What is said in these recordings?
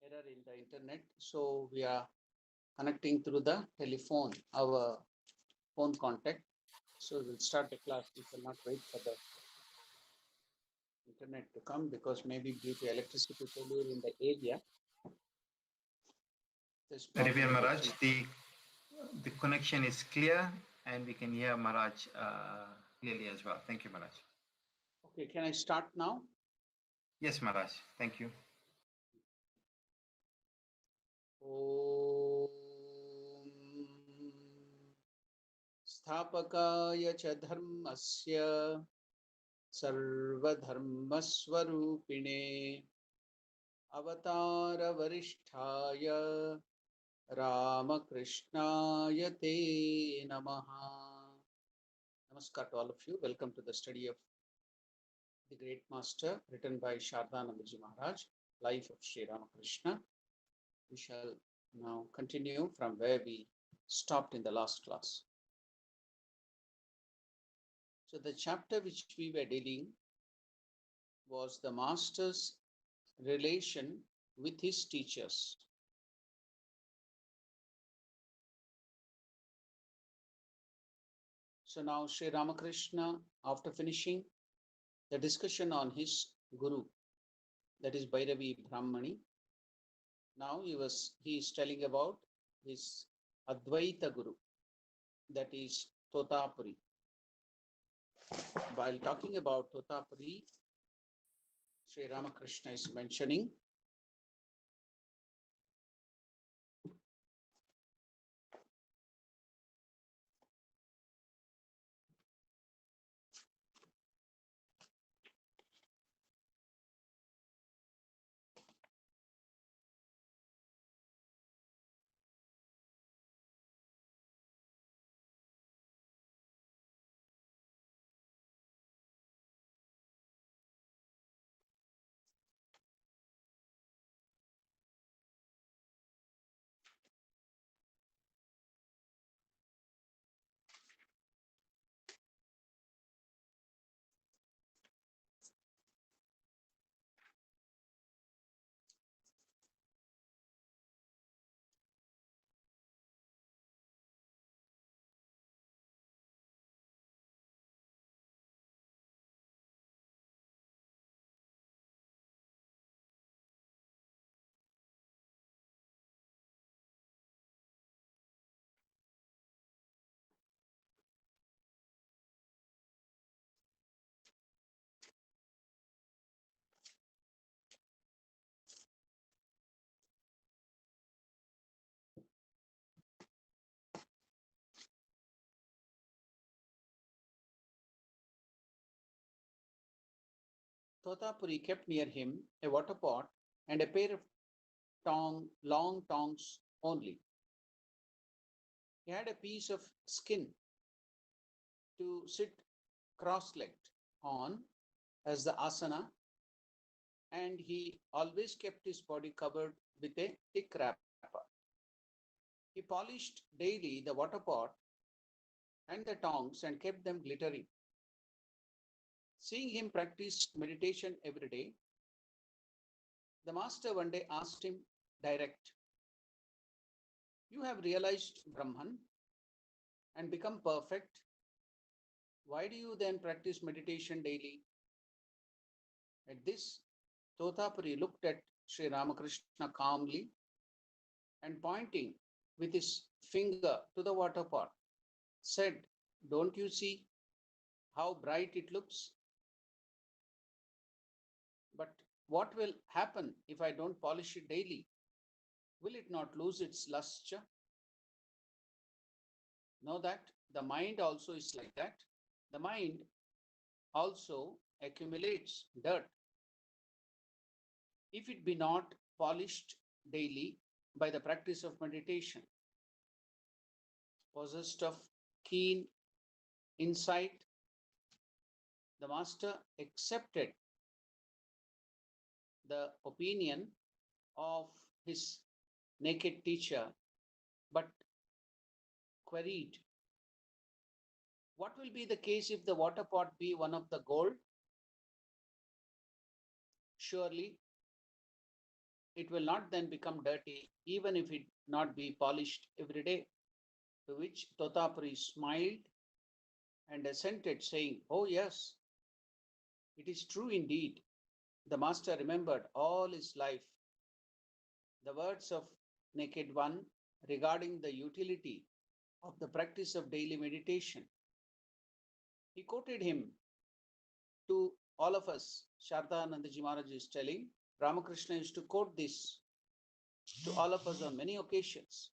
Error in the internet, so we are connecting through the telephone, our phone contact. So we'll start the class. We cannot wait for the internet to come because maybe due to electricity failure in the area. Reverend Maharaj, the connection is clear and we can hear Maharaj clearly as well. Thank you, Maharaj. Okay, can I start now? Yes, Maharaj. Thank you. Om Sthapakaya cha dharmasya sarvadharmaswarupine avatara varisthaya Ramakrishna te namaha. Namaskar to all of you. Welcome to the study of the Great Master, written by Shardanandaji Maharaj, Life of Sri Ramakrishna. We shall now continue from where we stopped in the last class. So the chapter which we were dealing was the Master's relation with his teachers. So now Sri Ramakrishna, after finishing the discussion on his Guru, that is Bhairavi Brahmani, now he is telling about his Advaita Guru, that is Totapuri. While talking about Totapuri, Sri Ramakrishna is mentioning Totapuri kept near him a water pot and a pair of long tongs only. He had a piece of skin to sit cross-legged on as the asana, and he always kept his body covered with a thick wrapper. He polished daily the water pot and the tongs and kept them glittering. Seeing him practice meditation every day, the master one day asked him direct, "You have realized Brahman and become perfect. Why do you then practice meditation daily?" At this, Totapuri looked at Sri Ramakrishna calmly and pointing with his finger to the water pot, said, "Don't you see how bright it looks? But what will happen if I don't polish it daily? Will it not lose its luster?" Know that the mind also is like that. The mind also accumulates dirt if it be not polished daily by the practice of meditation. Possessed of keen insight, the master accepted the opinion of his naked teacher, but queried, "What will be the case if the water pot be one of the gold? Surely it will not then become dirty, even if it not be polished every day." To which Totapuri smiled and assented, saying, "Oh, yes, it is true indeed." The master remembered all his life the words of Naked One regarding the utility of the practice of daily meditation. He quoted him to all of us. Shardanandaji Maharaj is telling, Ramakrishna used to quote this to all of us on many occasions.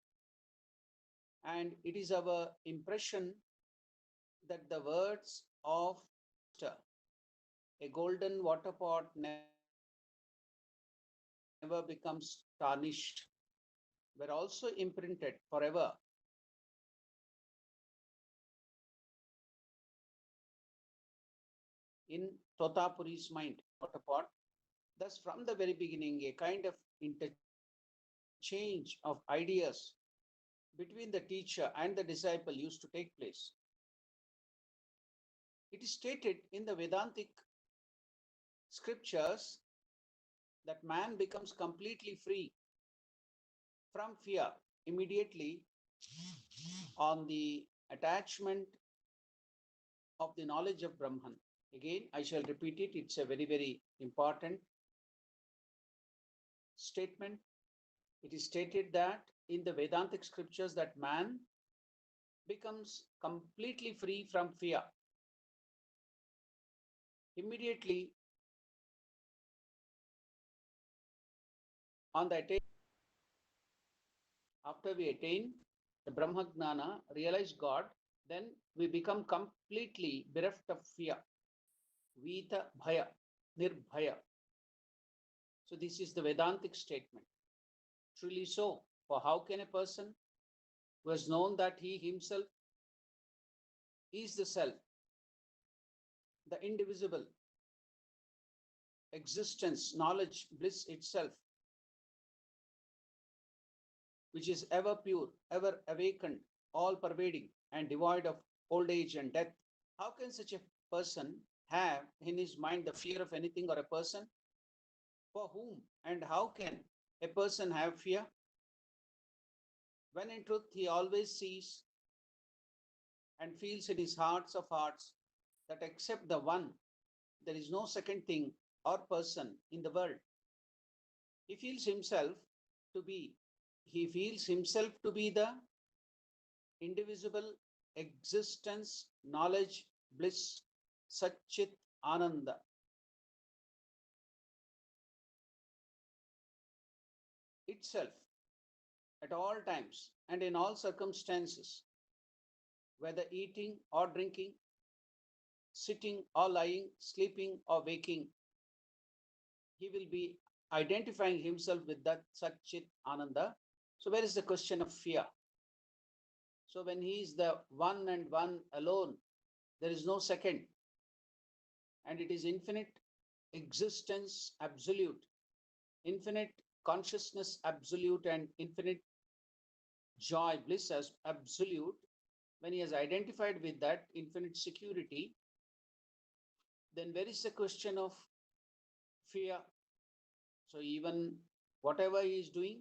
And it is our impression that the words of a golden water pot never becomes tarnished, were also imprinted forever in Totapuri's mind, water pot. Thus, from the very beginning, a kind of interchange of ideas between the teacher and the disciple used to take place. It is stated in the Vedantic scriptures that man becomes completely free from fear immediately on the attachment of the knowledge of Brahman. Again, I shall repeat it. It's a very, very important statement. It is stated that in the Vedantic scriptures that man becomes completely free from fear immediately on the after we attain the Brahma Gnana, realize God, then we become completely bereft of fear. Vita Bhaya, Nirbhaya. So this is the Vedantic statement. Truly so. For how can a person who has known that he himself is the self, the indivisible existence, knowledge, bliss itself, which is ever pure, ever awakened, all pervading, and devoid of old age and death, how can such a person have in his mind the fear of anything or a person? For whom and how can a person have fear? When in truth he always sees and feels in his hearts of hearts that except the one, there is no second thing or person in the world. He feels himself to be the indivisible existence, knowledge, bliss, Satchit Ananda. Itself, at all times and in all circumstances, whether eating or drinking, sitting or lying, sleeping or waking, he will be identifying himself with that Satchit Ananda. So where is the question of fear? So when he is the one and one alone, there is no second. And it is infinite existence absolute, infinite consciousness absolute, and infinite joy, bliss as absolute. When he has identified with that infinite security, then where is the question of fear? So even whatever he is doing,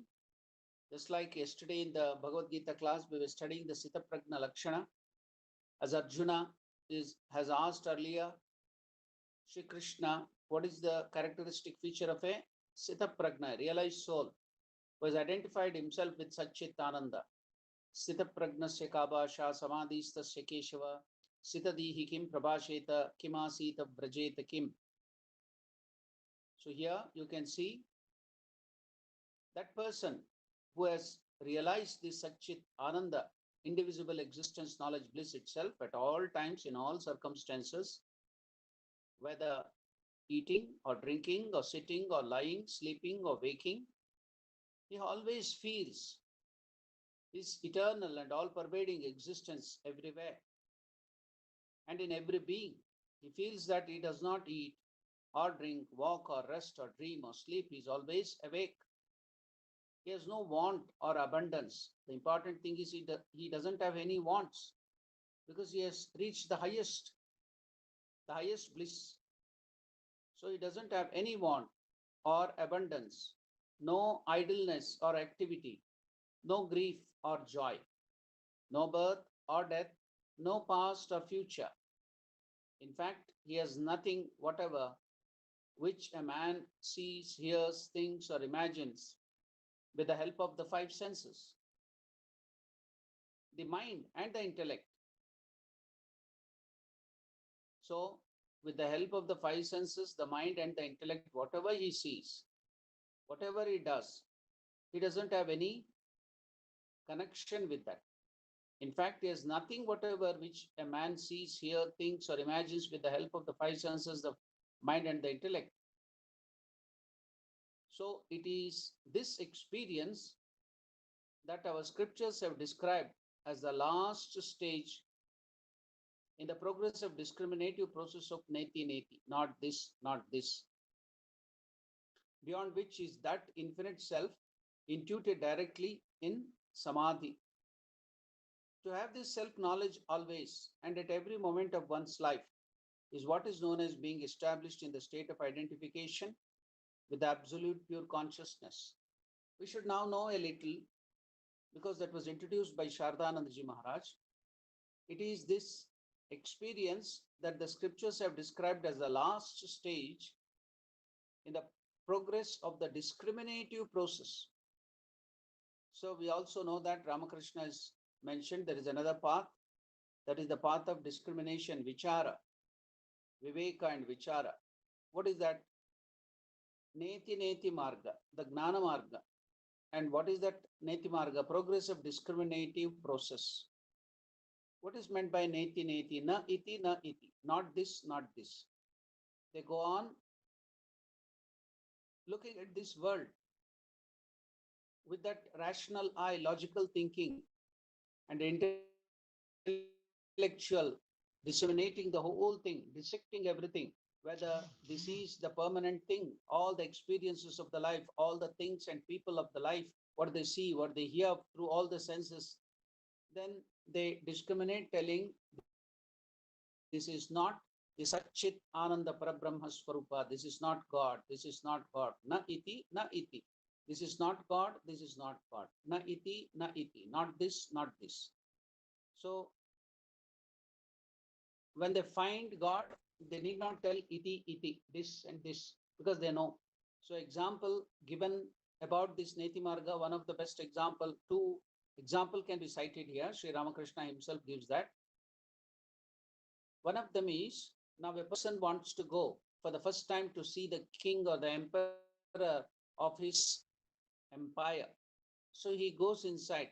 just like yesterday in the Bhagavad Gita class, we were studying the Sita Prajna Lakshana. As Arjuna has asked earlier, Shri Krishna, what is the characteristic feature of a Sita Prajna, realized soul, who has identified himself with Satchit Ananda? Sita Pragnasya Kabasha Samadhistasya Keshava Sitadihi Kim Prabhasheta Kimasita Brajeta Kim. So here you can see that person who has realized this Satchit Ananda, indivisible existence, knowledge, bliss itself at all times, in all circumstances, whether eating or drinking or sitting or lying, sleeping or waking, he always feels his eternal and all-pervading existence everywhere and in every being. He feels that he does not eat or drink, walk or rest or dream or sleep. He is always awake. He has no want or abundance. The important thing is he doesn't have any wants because he has reached the highest bliss. So he doesn't have any want or abundance, no idleness or activity, no grief or joy, no birth or death, no past or future. In fact, he has nothing whatever which a man sees, hears, thinks, or imagines with the help of the five senses, the mind and the intellect. So, with the help of the five senses, the mind and the intellect, whatever he sees, whatever he does, he doesn't have any connection with that. In fact, he has nothing whatever which a man sees, hears, thinks, or imagines with the help of the five senses, the mind and the intellect. So it is this experience that our scriptures have described as the last stage in the progressive discriminative process of neti, not this, not this, beyond which is that infinite self intuited directly in samadhi. To have this self-knowledge always and at every moment of one's life is what is known as being established in the state of identification with the absolute pure consciousness. We should now know a little, because that was introduced by Shardanandaji Maharaj. It is this experience that the scriptures have described as the last stage in the progress of the discriminative process. So we also know that Ramakrishna has mentioned there is another path, that is the path of discrimination, vichara, viveka and vichara. What is that? Neti marga, the gnana marga. And what is that neti marga? Progressive discriminative process. What is meant by neti? Na iti, not this, not this. They go on looking at this world with that rational eye, logical thinking, and intellectual, disseminating the whole thing, dissecting everything, whether this is the permanent thing, all the experiences of the life, all the things and people of the life, what they see, what they hear through all the senses, then they discriminate, telling this is not the Satchit Ananda Parabrahma Swarupa, this is not God, this is not God, na iti, na iti. This is not God, this is not God. Na iti, not this, not this. So when they find God, they need not tell iti, this and this, because they know. So example given about this Neti Marga, one of the best example, two example can be cited here. Sri Ramakrishna himself gives that. One of them is, now a person wants to go for the first time to see the king or the emperor of his empire. So he goes inside.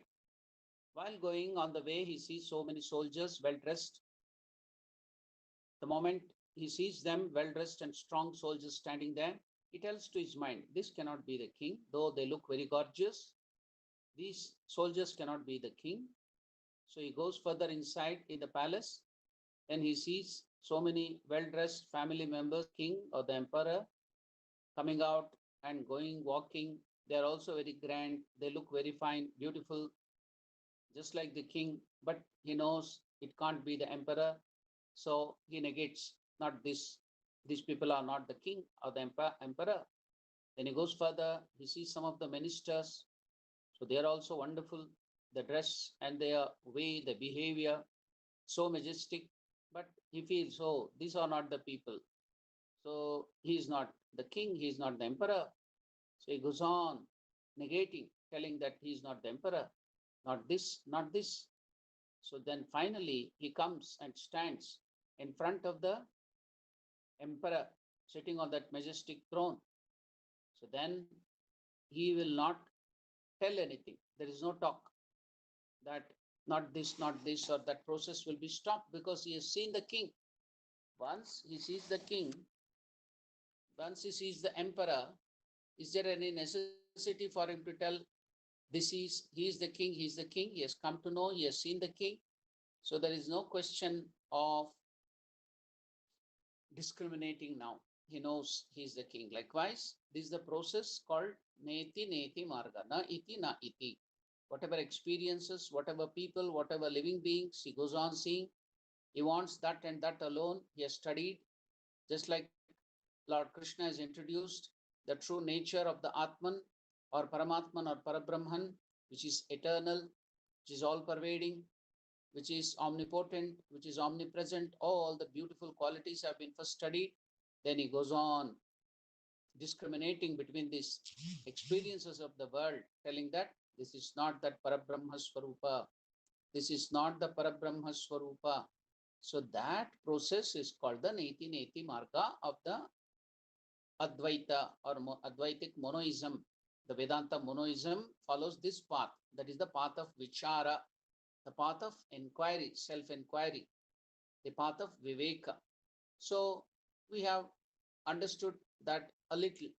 While going on the way, he sees so many soldiers well dressed. The moment he sees them well dressed and strong soldiers standing there, he tells to his mind, this cannot be the king, though they look very gorgeous. These soldiers cannot be the king. So he goes further inside in the palace. Then he sees so many well-dressed family members, king or the emperor, coming out and going, walking. They are also very grand. They look very fine, beautiful, just like the king. But he knows it can't be the emperor. So he negates, not this. These people are not the king or the emperor. Then he goes further. He sees some of the ministers. So they are also wonderful. The dress and their way, the behavior, so majestic. But he feels, oh, these are not the people. So he is not the king, he is not the emperor. So he goes on negating, telling that he is not the emperor, not this, not this. So then finally he comes and stands in front of the emperor sitting on that majestic throne. So then he will not tell anything. There is no talk that not this, or that process will be stopped because he has seen the king. Once he sees the king, once he sees the emperor, is there any necessity for him to tell, he is the king, he is the king, he has come to know, he has seen the king. So there is no question of discriminating now. He knows he is the king. Likewise, this is the process called neti neti marga, na iti na iti. Whatever experiences, whatever people, whatever living beings, he goes on seeing. He wants that and that alone. He has studied, just like Lord Krishna has introduced the true nature of the Atman or Paramatman or Parabrahman, which is eternal, which is all pervading, which is omnipotent, which is omnipresent. All the beautiful qualities have been first studied. Then he goes on discriminating between these experiences of the world, telling that this is not that Parabrahma Swarupa. This is not the Parabrahma Swarupa. So that process is called the Neti Neti Marga of the Advaita or Advaitic monoism. The Vedanta monoism follows this path. That is the path of Vichara, the path of inquiry, self-inquiry, the path of Viveka. So we have understood that a little.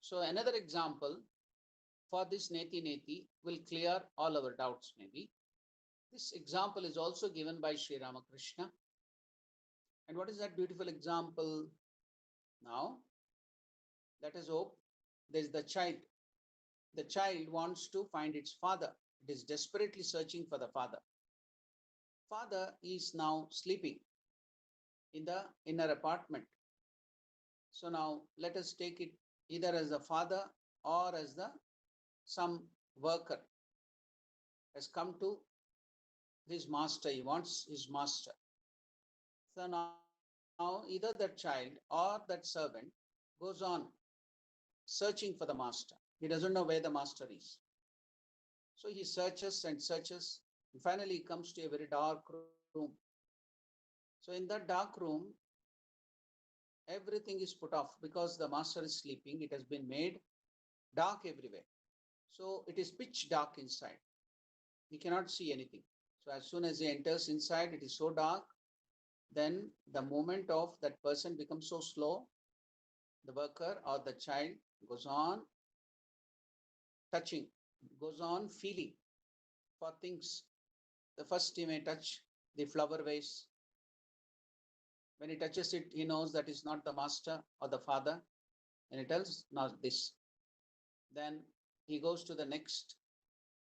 So another example for this Neti Neti will clear all our doubts maybe. This example is also given by Sri Ramakrishna. And what is that beautiful example? Now, let us hope there is the child. The child wants to find its father. It is desperately searching for the father. Father is now sleeping in the inner apartment. So now let us take it either as the father or as the some worker has come to his master. He wants his master. So now either that child or that servant goes on searching for the master. He doesn't know where the master is. So he searches and searches, and finally he comes to a very dark room. So in that dark room, everything is put off because the master is sleeping. It has been made dark everywhere. So it is pitch dark inside. He cannot see anything. So as soon as he enters inside, it is so dark. Then the movement of that person becomes so slow. The worker or the child goes on touching, goes on feeling for things. The first he may touch the flower vase. When he touches it, he knows that is not the master or the father, and he tells, not this. Then he goes to the next,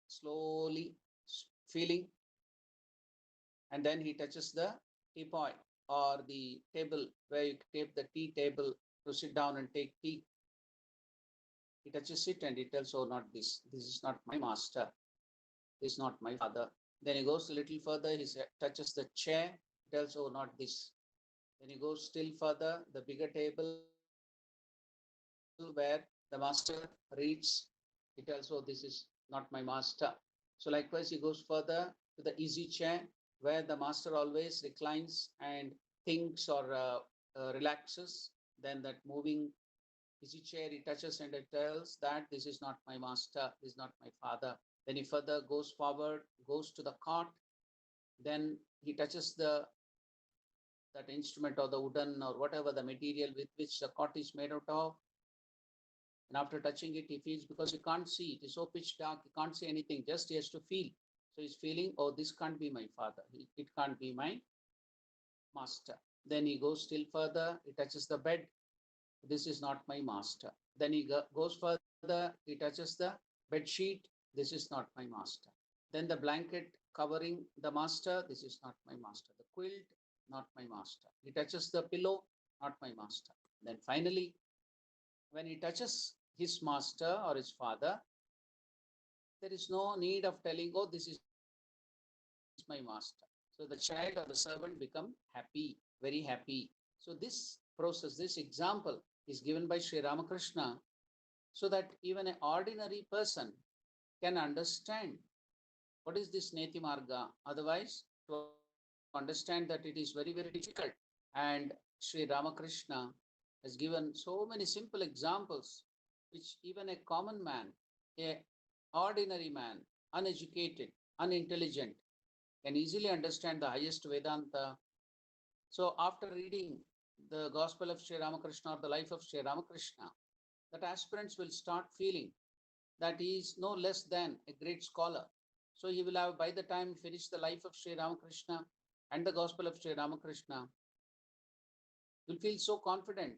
slowly feeling, and then he touches the teapot or the table where you take the tea table to sit down and take tea. He touches it and he tells, oh, not this. This is not my master. This is not my father. Then he goes a little further. He touches the chair. He tells, oh, not this. Then he goes still further, the bigger table where the master reads. He tells, oh, this is not my master. So likewise, he goes further to the easy chair where the master always reclines and thinks or relaxes. Then that moving easy chair he touches and it tells that this is not my master, this is not my father. Then he further goes forward, goes to the cot. Then he touches that instrument or the wooden or whatever the material with which the cot is made out of. And after touching it, he feels, because he can't see, it is so pitch dark, he can't see anything, just he has to feel. So he's feeling, oh, this can't be my father. It can't be my master. Then he goes still further. He touches the bed. This is not my master. Then he goes further. He touches the bed sheet. This is not my master. Then the blanket covering the master. This is not my master. The quilt, not my master. He touches the pillow, not my master. Then finally, when he touches his master or his father, there is no need of telling, oh, this is my master. So the child or the servant become happy, very happy. So this process, this example is given by Sri Ramakrishna so that even an ordinary person can understand what is this Neti Marga. Otherwise, to understand that it is very, very difficult. And Sri Ramakrishna has given so many simple examples which even a common man, a ordinary man, uneducated, unintelligent, can easily understand the highest Vedanta. So after reading the Gospel of Sri Ramakrishna or the life of Sri Ramakrishna, that aspirants will start feeling that he is no less than a great scholar. So he will have, by the time finished the life of Sri Ramakrishna and the Gospel of Sri Ramakrishna, will feel so confident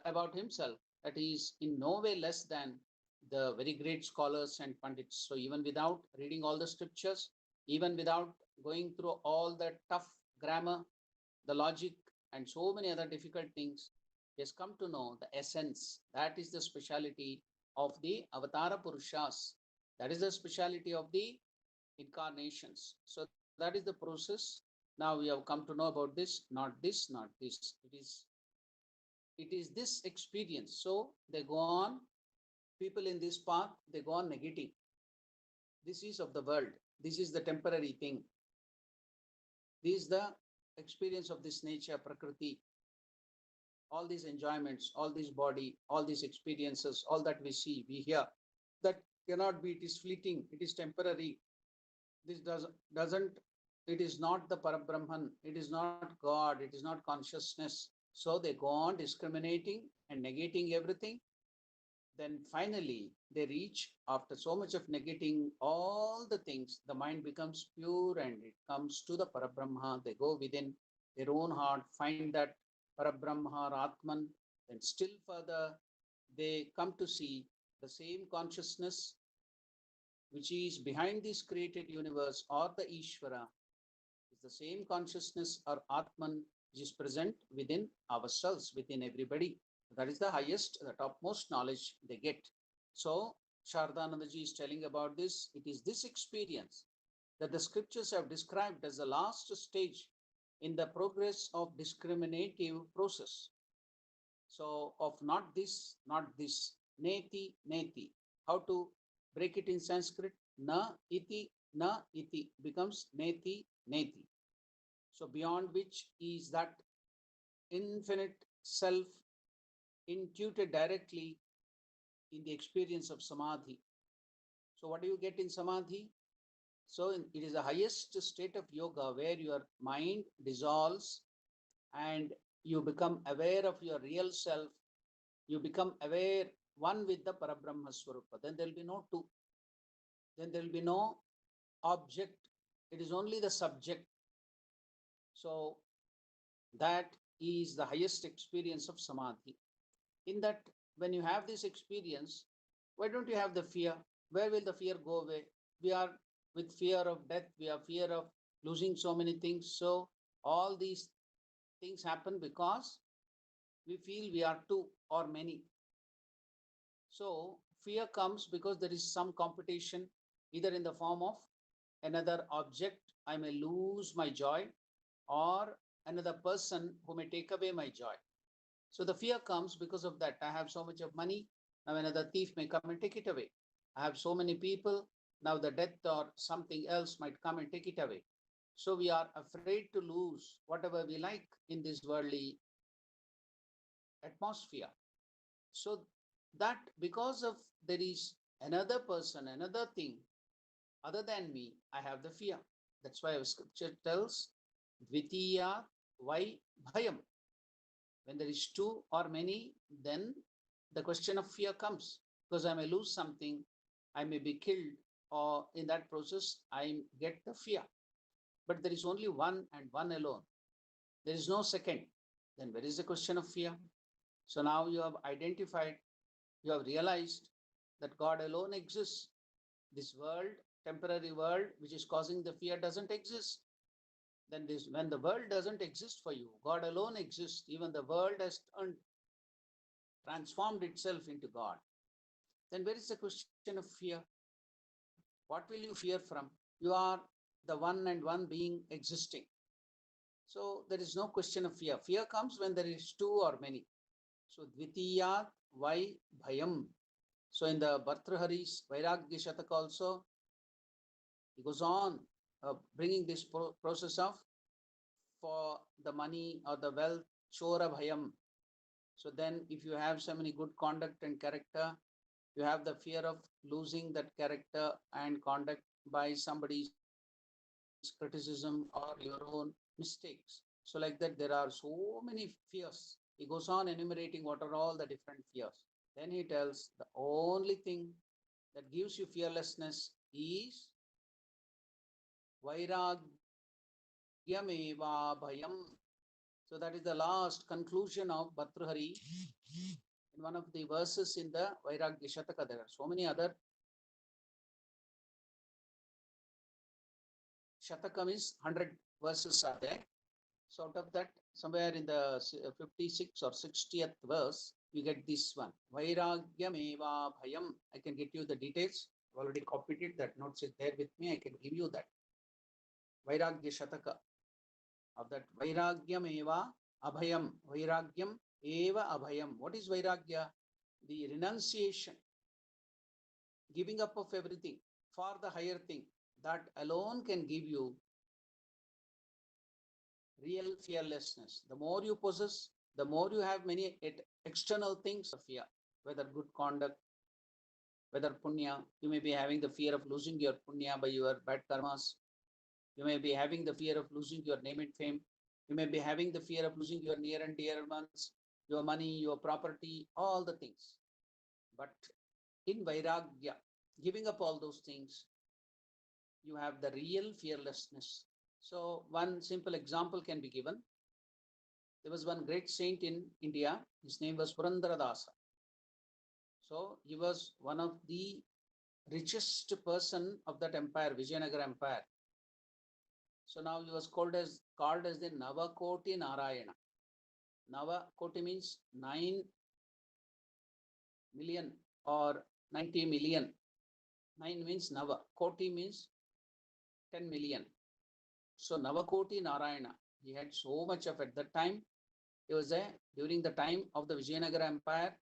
about himself that he is in no way less than the very great scholars and pandits. So even without reading all the scriptures, even without going through all the tough grammar, the logic, and so many other difficult things, he has come to know the essence. That is the speciality of the Avatara Purushas. That is the speciality of the incarnations. So that is the process. Now we have come to know about this, not this, not this. It is this experience. So they go on, people in this path, they go on negating. This is of the world. This is the temporary thing. This is the experience of this nature, Prakriti. All these enjoyments, all this body, all these experiences, all that we see, we hear, that cannot be, it is fleeting, it is temporary. This doesn't, it is not the Parabrahman, it is not God, it is not consciousness. So they go on discriminating and negating everything. Then finally they reach, after so much of negating all the things, the mind becomes pure and it comes to the Parabrahma. They go within their own heart, find that Parabrahma or Atman. Then still further, they come to see the same consciousness which is behind this created universe, or the Ishvara, is the same consciousness or Atman which is present within ourselves, within everybody. That is the highest, the topmost knowledge they get. So Shardanandaji is telling about this. It is this experience that the scriptures have described as the last stage in the progress of discriminative process. So of not this, neti, neti. How to break it in Sanskrit? Na iti becomes neti, neti. So beyond which is that infinite self intuited directly in the experience of samadhi. So what do you get in samadhi? So it is the highest state of yoga where your mind dissolves and you become aware of your real self. You become aware, one with the Parabrahma Swarupa. Then there will be no two. Then there will be no object. It is only the subject. So that is the highest experience of samadhi. In that, when you have this experience, why don't you have the fear? Where will the fear go away? We are with fear of death. We have fear of losing so many things. So all these things happen because we feel we are two or many. So fear comes because there is some competition, either in the form of another object, I may lose my joy, or another person who may take away my joy. So the fear comes because of that. I have so much of money, now another thief may come and take it away. I have so many people, now the death or something else might come and take it away. So we are afraid to lose whatever we like in this worldly atmosphere. So that because of there is another person, another thing other than me, I have the fear. That's why our scripture tells, Dvitiya Vai Bhayam. When there is two or many, then the question of fear comes, because I may lose something, I may be killed, or in that process, I get the fear. But there is only one and one alone. There is no second. Then where is the question of fear? So now you have identified, you have realized that God alone exists. This world, temporary world, which is causing the fear, doesn't exist. Then this, when the world doesn't exist for you, God alone exists. Even the world has transformed itself into God. Then where is the question of fear? What will you fear from? You are the one and one being existing. So there is no question of fear. Fear comes when there is two or many. So dvitiyat vai bhayam. So in the Bhartrhari's Vairagya Shataka also, he goes on bringing this process of for the money or the wealth, chora bhayam. So then if you have so many good conduct and character, you have the fear of losing that character and conduct by somebody's criticism or your own mistakes. So like that, there are so many fears. He goes on enumerating what are all the different fears. Then he tells the only thing that gives you fearlessness is vairagyameva bhayam. So that is the last conclusion of Bhartrhari in one of the verses in the Vairagya Shataka. There are so many other Shatakam is 100 verses are there. So out of that, somewhere in the 56 or 60th verse, you get this one. Vairagyameva bhayam. I can get you the details. I've already copied it. That notes is there with me. I can give you that. Vairagya Shataka. Of that Vairagyameva abhayam. Vairagyam eva abhayam. What is Vairagya? The renunciation. Giving up of everything for the higher thing. That alone can give you real fearlessness. The more you possess, the more you have many external things of fear, whether good conduct, whether punya. You may be having the fear of losing your punya by your bad karmas. You may be having the fear of losing your name and fame. You may be having the fear of losing your near and dear ones, your money, your property, all the things. But in Vairagya, giving up all those things, you have the real fearlessness. So one simple example can be given. There was one great saint in India. His name was Purandara Dasa. So he was one of the richest person of that empire, Vijayanagara Empire. So now he was called as the Navakoti Narayana. Navakoti means 9 million or 90 million. 9 means Nava. Koti means 10 million. So Navakoti Narayana. He had so much of at that time. He was during the time of the Vijayanagara Empire,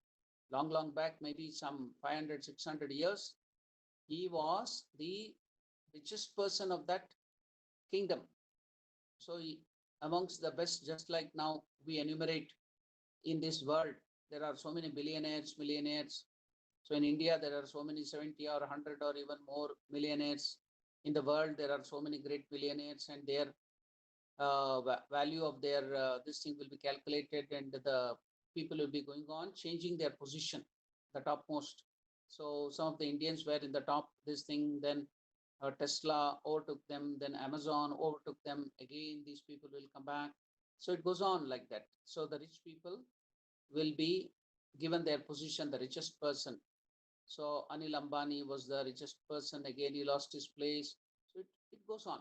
long back, maybe some 500, 600 years. He was the richest person of that kingdom. So he, amongst the best, just like now we enumerate in this world, there are so many billionaires, millionaires. So in India, there are so many 70 or 100 or even more millionaires. In the world, there are so many great billionaires, and their value of their this thing will be calculated, and the people will be going on changing their position, the topmost. So some of the Indians were in the top, this thing, then Tesla overtook them, then Amazon overtook them. Again, these people will come back. So it goes on like that. So the rich people will be given their position, the richest person. So Anil Ambani was the richest person. Again, he lost his place. So it goes on.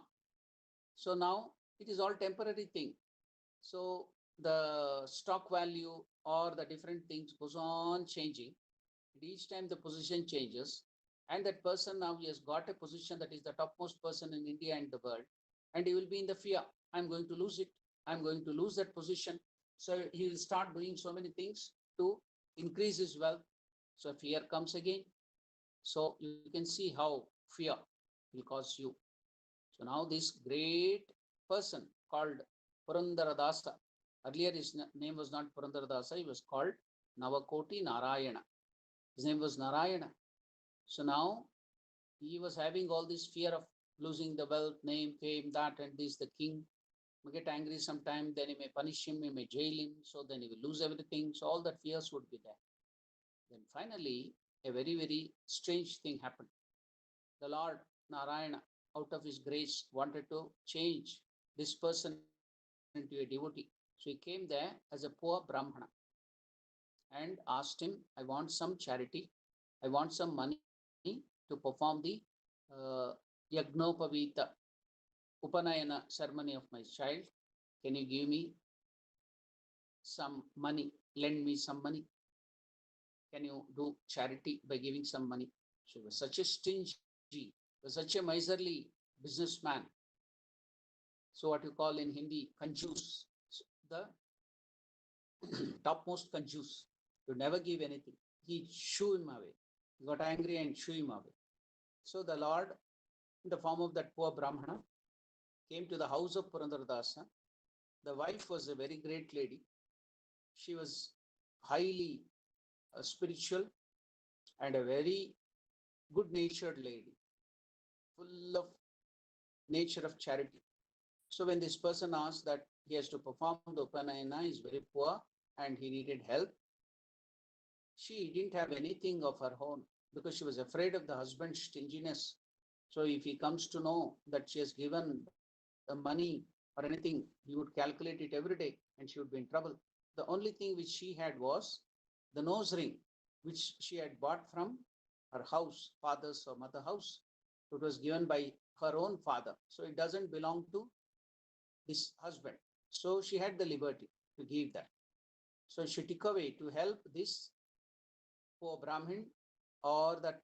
So now it is all temporary thing. So the stock value or the different things goes on changing. And each time the position changes. And that person now he has got a position that is the topmost person in India and the world. And he will be in the fear. I'm going to lose it. I'm going to lose that position. So he will start doing so many things to increase his wealth. So fear comes again. So you can see how fear will cause you. So now this great person called Purandara Dasa, earlier his name was not Purandara Dasa, he was called Navakoti Narayana. His name was Narayana. So now he was having all this fear of losing the wealth, name, fame, that and this. The king may get angry sometime, then he may punish him, he may jail him, so then he will lose everything. So all that fears would be there. Then finally, a very, very strange thing happened. the Lord Narayana, out of his grace, wanted to change this person into a devotee. So he came there as a poor Brahmana and asked him, I want some charity, I want some money to perform the uh, Yagnopavita Upanayana ceremony of my child. Can you give me some money? Lend me some money. Can you do charity by giving some money? So he was such a stingy, was such a miserly businessman. So what you call in Hindi, kanjus, the topmost kanjus. To never give anything. He shoo him away. He got angry and shoo him away. So the Lord, in the form of that poor Brahmana, came to the house of Purandara Dasa. The wife was a very great lady. She was highly spiritual and a very good-natured lady, full of nature of charity. So when this person asked that he has to perform the Upanayana, he is very poor and he needed help, she didn't have anything of her own because she was afraid of the husband's stinginess. So if he comes to know that she has given the money or anything, he would calculate it every day and she would be in trouble. The only thing which she had was the nose ring, which she had bought from her house, father's or mother house. It was given by her own father. So it doesn't belong to this husband. So she had the liberty to give that. So she took away to help this poor Brahmin or that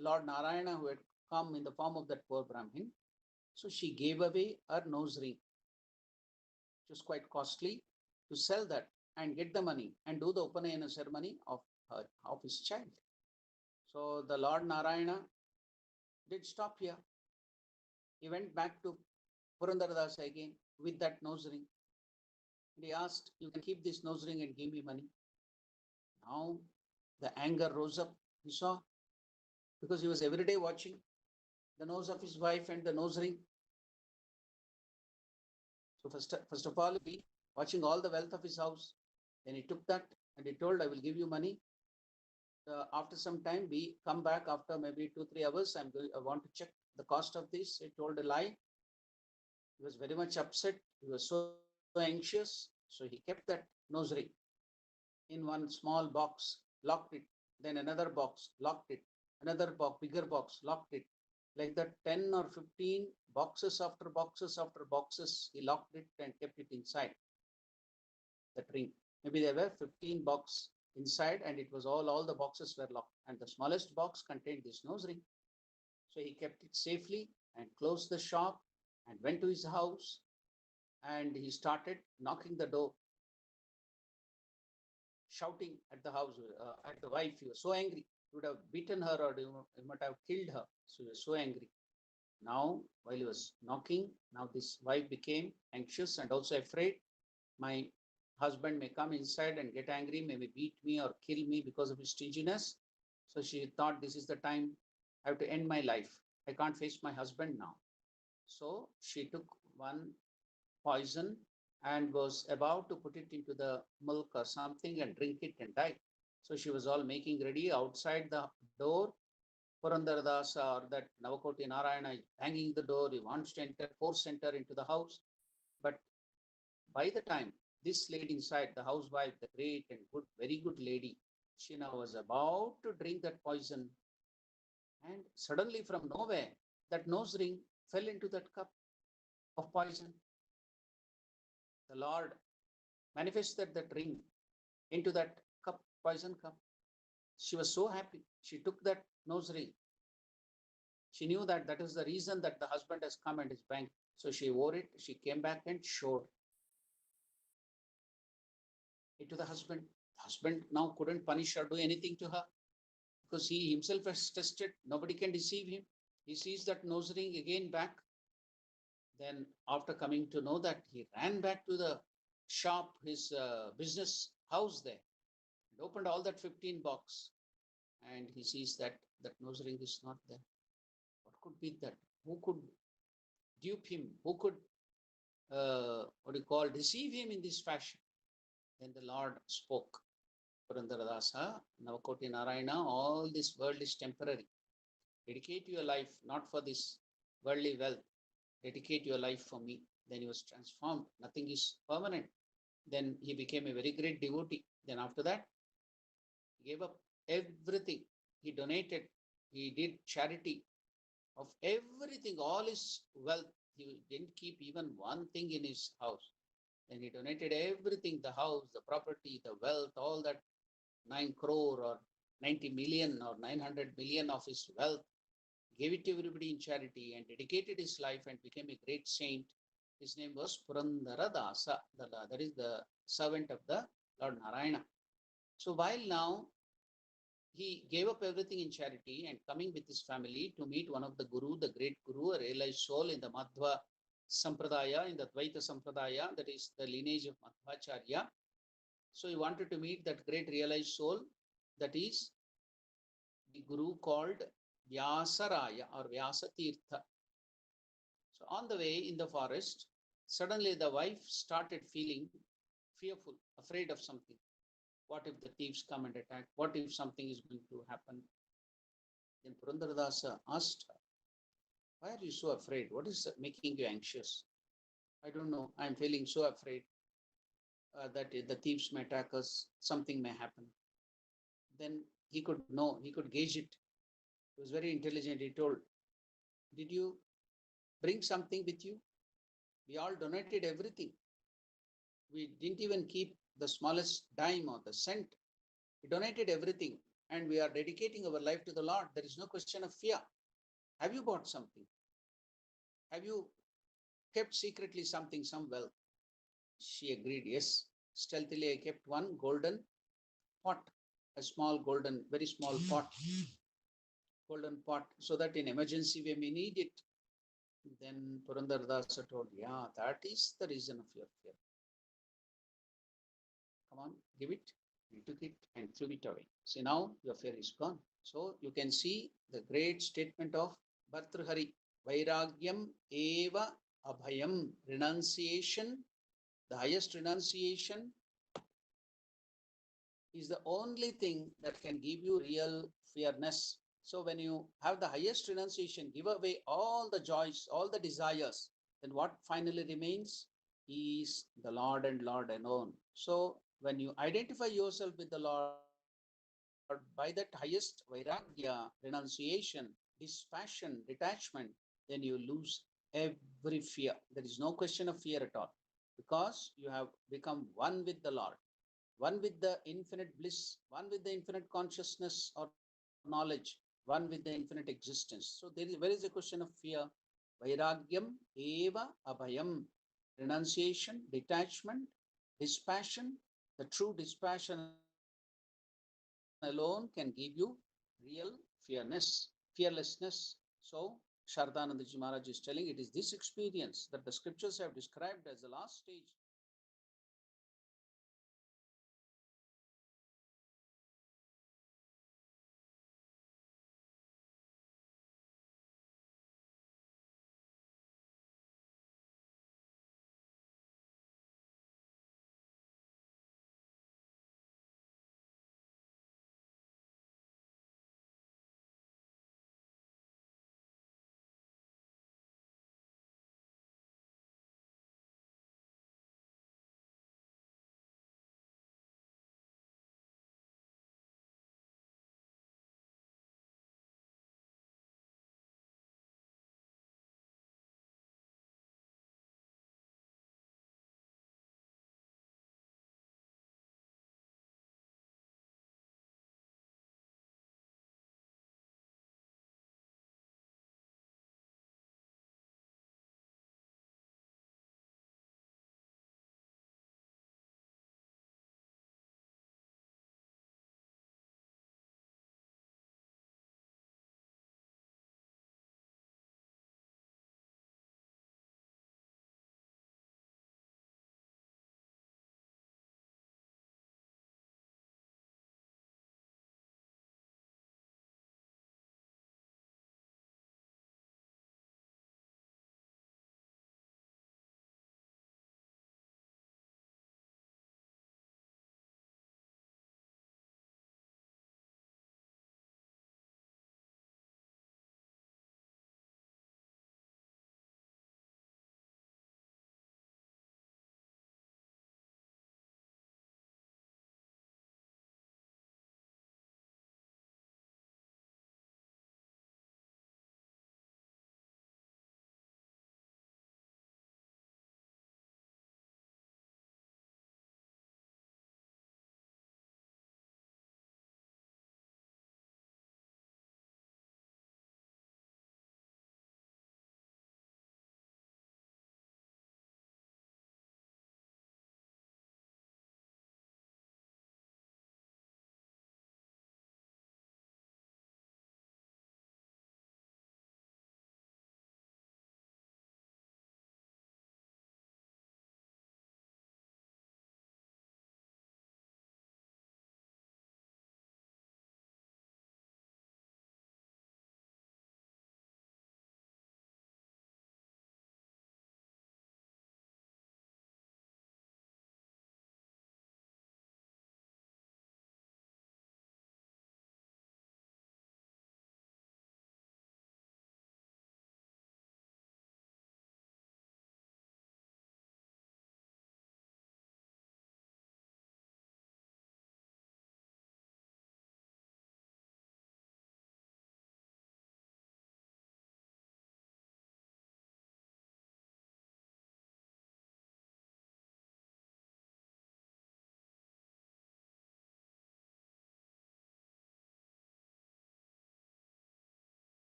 Lord Narayana who had come in the form of that poor Brahmin. So she gave away her nose ring, which was quite costly, to sell that and get the money and do the Upanayana ceremony of his child. So the Lord Narayana did stop here. He went back to Purandara Dasa again with that nose ring. And he asked, you can keep this nose ring and give me money. Now the anger rose up, he saw, because he was every day watching the nose of his wife and the nose ring. So first of all, he watching all the wealth of his house. Then he took that and he told, I will give you money. After some time, we come back after maybe 2-3 hours. I want to check the cost of this. He told a lie. He was very much upset. He was so anxious. So he kept that nose ring in one small box, locked it. Then another box, locked it. Another box, bigger box, locked it. Like that, 10 or 15 boxes after boxes after boxes, he locked it and kept it inside that ring. Maybe there were 15 boxes inside and it was all the boxes were locked. And the smallest box contained this nose ring. So he kept it safely and closed the shop and went to his house and he started knocking the door, shouting at the house, at the wife. He was so angry. He would have beaten her or he might have killed her. So he was so angry. Now, while he was knocking, now this wife became anxious and also afraid. My husband may come inside and get angry, maybe beat me or kill me because of his stinginess. So she thought, this is the time I have to end my life. I can't face my husband now. So she took one poison and was about to put it into the milk or something and drink it and die. So she was all making ready outside the door. Purandara Dasa or that Navakoti Narayana is banging the door. He wants to enter, force enter into the house. But by the time this lady inside, the housewife, the great and good, very good lady, she now was about to drink that poison. And suddenly from nowhere, that nose ring fell into that cup of poison. The Lord manifested that ring into that cup, poison cup. She was so happy. She took that nose ring. She knew that that is the reason that the husband has come and is banging. So she wore it. She came back and showed it to the husband. The husband now couldn't punish or do anything to her because he himself has tested. Nobody can deceive him. He sees that nose ring again back. Then after coming to know that, he ran back to the shop, his business house there, and opened all that 15 box. And he sees that that nose ring is not there. What could be that? Who could dupe him? Who could, deceive him in this fashion? Then the Lord spoke. Purandara Dasa, Navakoti Narayana, all this world is temporary. Dedicate your life not for this worldly wealth, dedicate your life for me. Then he was transformed. Nothing is permanent. Then he became a very great devotee. Then after that, he gave up everything. He donated, he did charity of everything, all his wealth. He didn't keep even one thing in his house. Then he donated everything, the house, the property, the wealth, all that 9 crore or 90 million or 900 million of his wealth, gave it to everybody in charity and dedicated his life and became a great saint. His name was Purandara Dasa, that is the servant of the Lord Narayana. So while now he gave up everything in charity and coming with his family to meet one of the Guru, the great Guru, a realized soul in the Madhva Sampradaya, in the Dvaita Sampradaya, that is the lineage of Madhvacharya. So he wanted to meet that great realized soul, that is the Guru called Vyasaraya or Vyasatirtha. So on the way in the forest, suddenly the wife started feeling fearful, afraid of something. What if the thieves come and attack? What if something is going to happen? Then Purandaradasa asked her, why are you so afraid? What is making you anxious? I don't know. I'm feeling so afraid that the thieves may attack us. Something may happen. Then he could know, he could gauge it. He was very intelligent. He told, did you bring something with you? We all donated everything. We didn't even keep the smallest dime or the cent. We donated everything and we are dedicating our life to the Lord. There is no question of fear. Have you bought something? Have you kept secretly something, some wealth? She agreed, yes. Stealthily, I kept one golden pot, a small golden, very small pot, golden pot, so that in emergency we may need it. Then Purandaradasa told, yeah, that is the reason of your fear. Come on, give it. He took it and threw it away. See, now your fear is gone. So you can see the great statement of Bhartrhari, Vairagyam eva abhayam, renunciation, the highest renunciation is the only thing that can give you real fearness. So when you have the highest renunciation, give away all the joys, all the desires, then what finally remains? He is the Lord and Lord alone. So when you identify yourself with the Lord by that highest vairagya, renunciation, dispassion, detachment, then you lose every fear. There is no question of fear at all because you have become one with the Lord, one with the infinite bliss, one with the infinite consciousness or knowledge, one with the infinite existence. So where is the question of fear? Vairagyam eva abhayam. Renunciation, detachment, dispassion. The true dispassion alone can give you real fearlessness. So Shardanandaji Maharaj is telling it is this experience that the scriptures have described as the last stage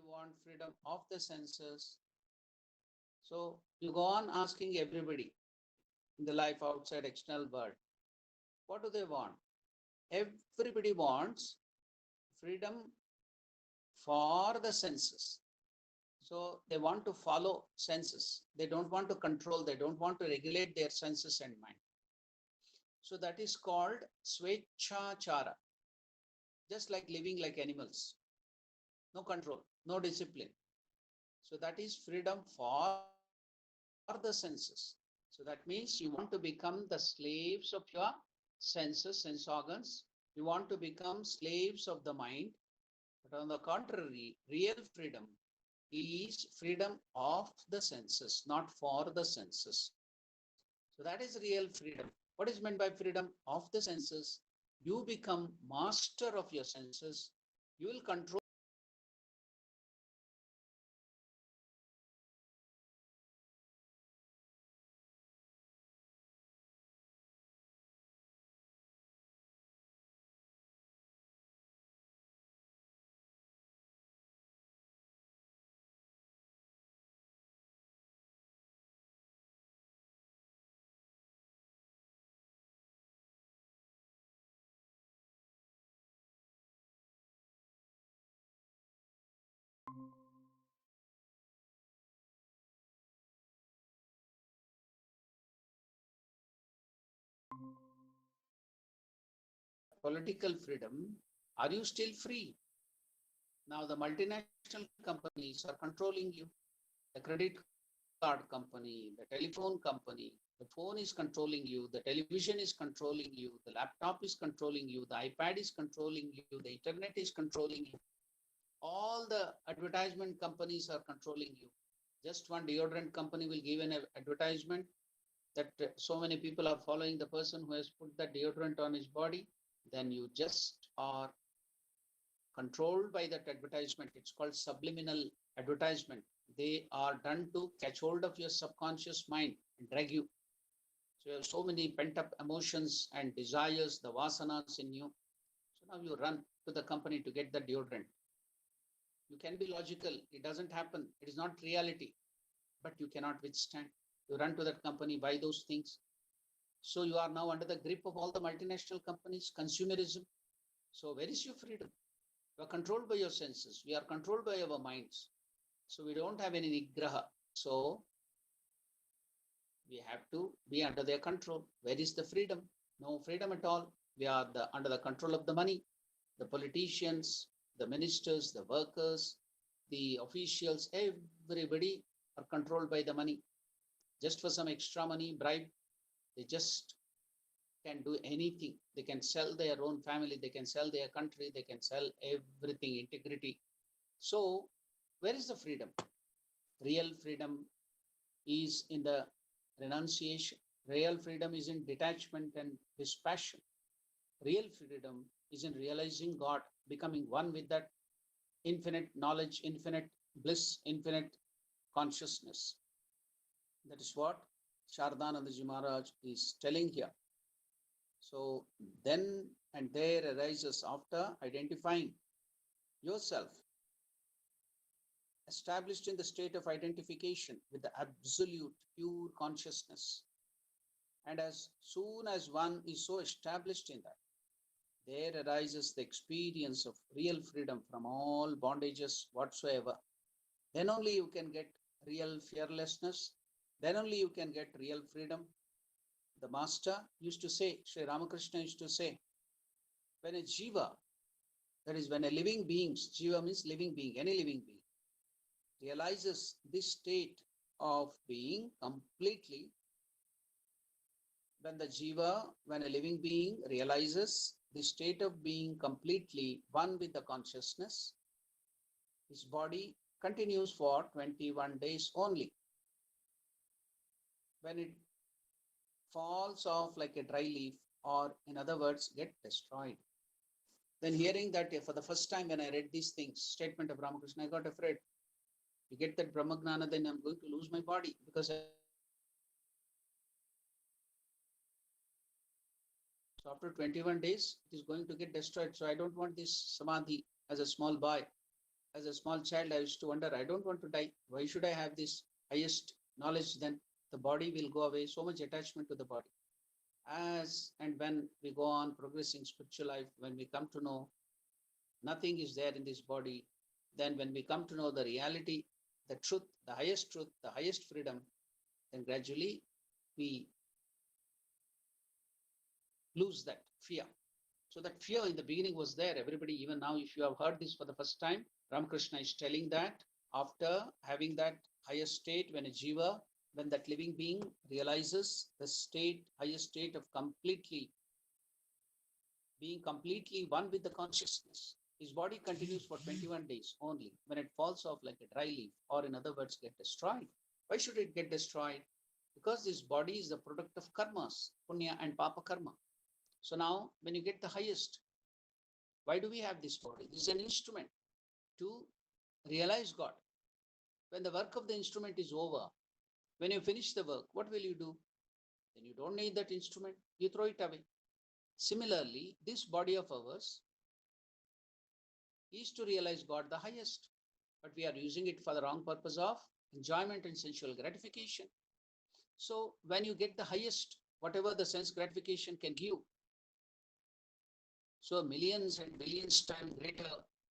want freedom of the senses. So you go on asking everybody in the life outside external world, what do they want? Everybody wants freedom for the senses. So they want to follow senses. They don't want to control. They don't want to regulate their senses and mind. So that is called swechachara. Just like living like animals. No control, no discipline. So that is freedom for the senses. So that means you want to become the slaves of your senses, sense organs. You want to become slaves of the mind. But on the contrary, real freedom is freedom of the senses, not for the senses. So that is real freedom. What is meant by freedom of the senses? You become master of your senses. You will control political freedom. Are you still free? Now the multinational companies are controlling you. The credit card company, the telephone company, the phone is controlling you, the television is controlling you, the laptop is controlling you, the iPad is controlling you, the internet is controlling you. All the advertisement companies are controlling you. Just one deodorant company will give an advertisement that so many people are following the person who has put that deodorant on his body, then you just are controlled by that advertisement. It's called subliminal advertisement. They are done to catch hold of your subconscious mind and drag you. So you have so many pent up emotions and desires, the vasanas in you. So now you run to the company to get the deodorant. You can be logical. It doesn't happen. It is not reality, but you cannot withstand. You run to that company, buy those things. So you are now under the grip of all the multinational companies, consumerism. So where is your freedom? You are controlled by your senses. We are controlled by our minds. So we don't have any nigraha. So we have to be under their control. Where is the freedom? No freedom at all. We are under the control of the money, the politicians, the ministers, the workers, the officials, everybody are controlled by the money. Just for some extra money, bribe, they just can do anything. They can sell their own family, they can sell their country, they can sell everything, integrity. So where is the freedom? Real freedom is in the renunciation. Real freedom is in detachment and dispassion. Real freedom is in realizing God, becoming one with that infinite knowledge, infinite bliss, infinite consciousness. That is what Shardanandaji Maharaj is telling here. So then and there arises, after identifying yourself, established in the state of identification with the absolute pure consciousness. And as soon as one is so established in that, there arises the experience of real freedom from all bondages whatsoever. Then only you can get real fearlessness. Then only you can get real freedom. The master used to say, Sri Ramakrishna used to say, when a jiva, that is when a living being, jiva means living being, any living being, realizes this state of being completely, when a living being realizes the state of being completely one with the consciousness, his body continues for 21 days only. When it falls off like a dry leaf, or in other words, get destroyed. Then hearing that for the first time when I read these things, statement of Ramakrishna, I got afraid. You get that Brahmagnana, then I'm going to lose my body, because so after 21 days, it is going to get destroyed. So I don't want this samadhi as a small boy, As a small child, I used to wonder, I don't want to die. Why should I have this highest knowledge? Then the body will go away, so much attachment to the body. As and when we go on progressing spiritual life, when we come to know nothing is there in this body, then when we come to know the reality, the truth, the highest freedom, then gradually we lose that fear. So that fear in the beginning was there. Everybody, even now, if you have heard this for the first time, Ramakrishna is telling that after having that higher state, when a jiva, when that living being realizes the state, highest state of being completely one with the consciousness, his body continues for 21 days only. When it falls off like a dry leaf, or in other words, get destroyed. Why should it get destroyed? Because this body is the product of karmas, punya and papa karma. So now, when you get the highest, why do we have this body? This is an instrument to realize God. When the work of the instrument is over, when you finish the work, what will you do? Then you don't need that instrument, you throw it away. Similarly, this body of ours is to realize God the highest, but we are using it for the wrong purpose of enjoyment and sensual gratification. So when you get the highest, whatever the sense gratification can give, so millions and billions times greater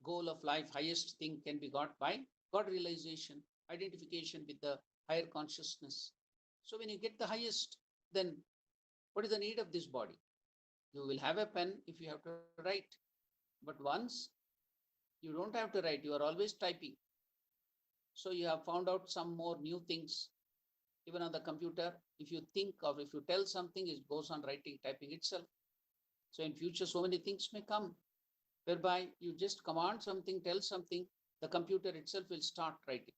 goal of life, highest thing can be got by God realization, identification with the higher consciousness. So when you get the highest, then what is the need of this body? You will have a pen if you have to write. But once you don't have to write, you are always typing. So you have found out some more new things. Even on the computer, if you think or if you tell something, it goes on writing, typing itself. So in future, so many things may come, whereby you just command something, tell something, the computer itself will start writing.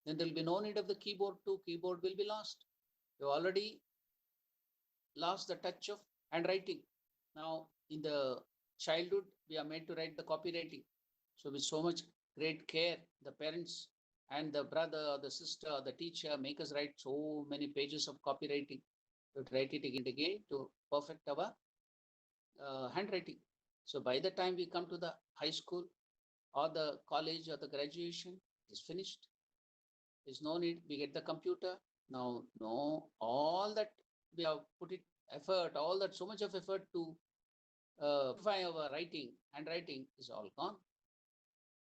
Then there will be no need of the keyboard too. Keyboard will be lost. You already lost the touch of handwriting. Now, in the childhood, we are made to write the copywriting. So with so much great care, the parents and the brother or the sister or the teacher make us write so many pages of copywriting. To write it again and again to perfect our handwriting. So by the time we come to the high school or the college or the graduation, it is finished. There's no need. We get the computer. Now, no, all that we have put it effort, all that so much of effort to purify our handwriting is all gone.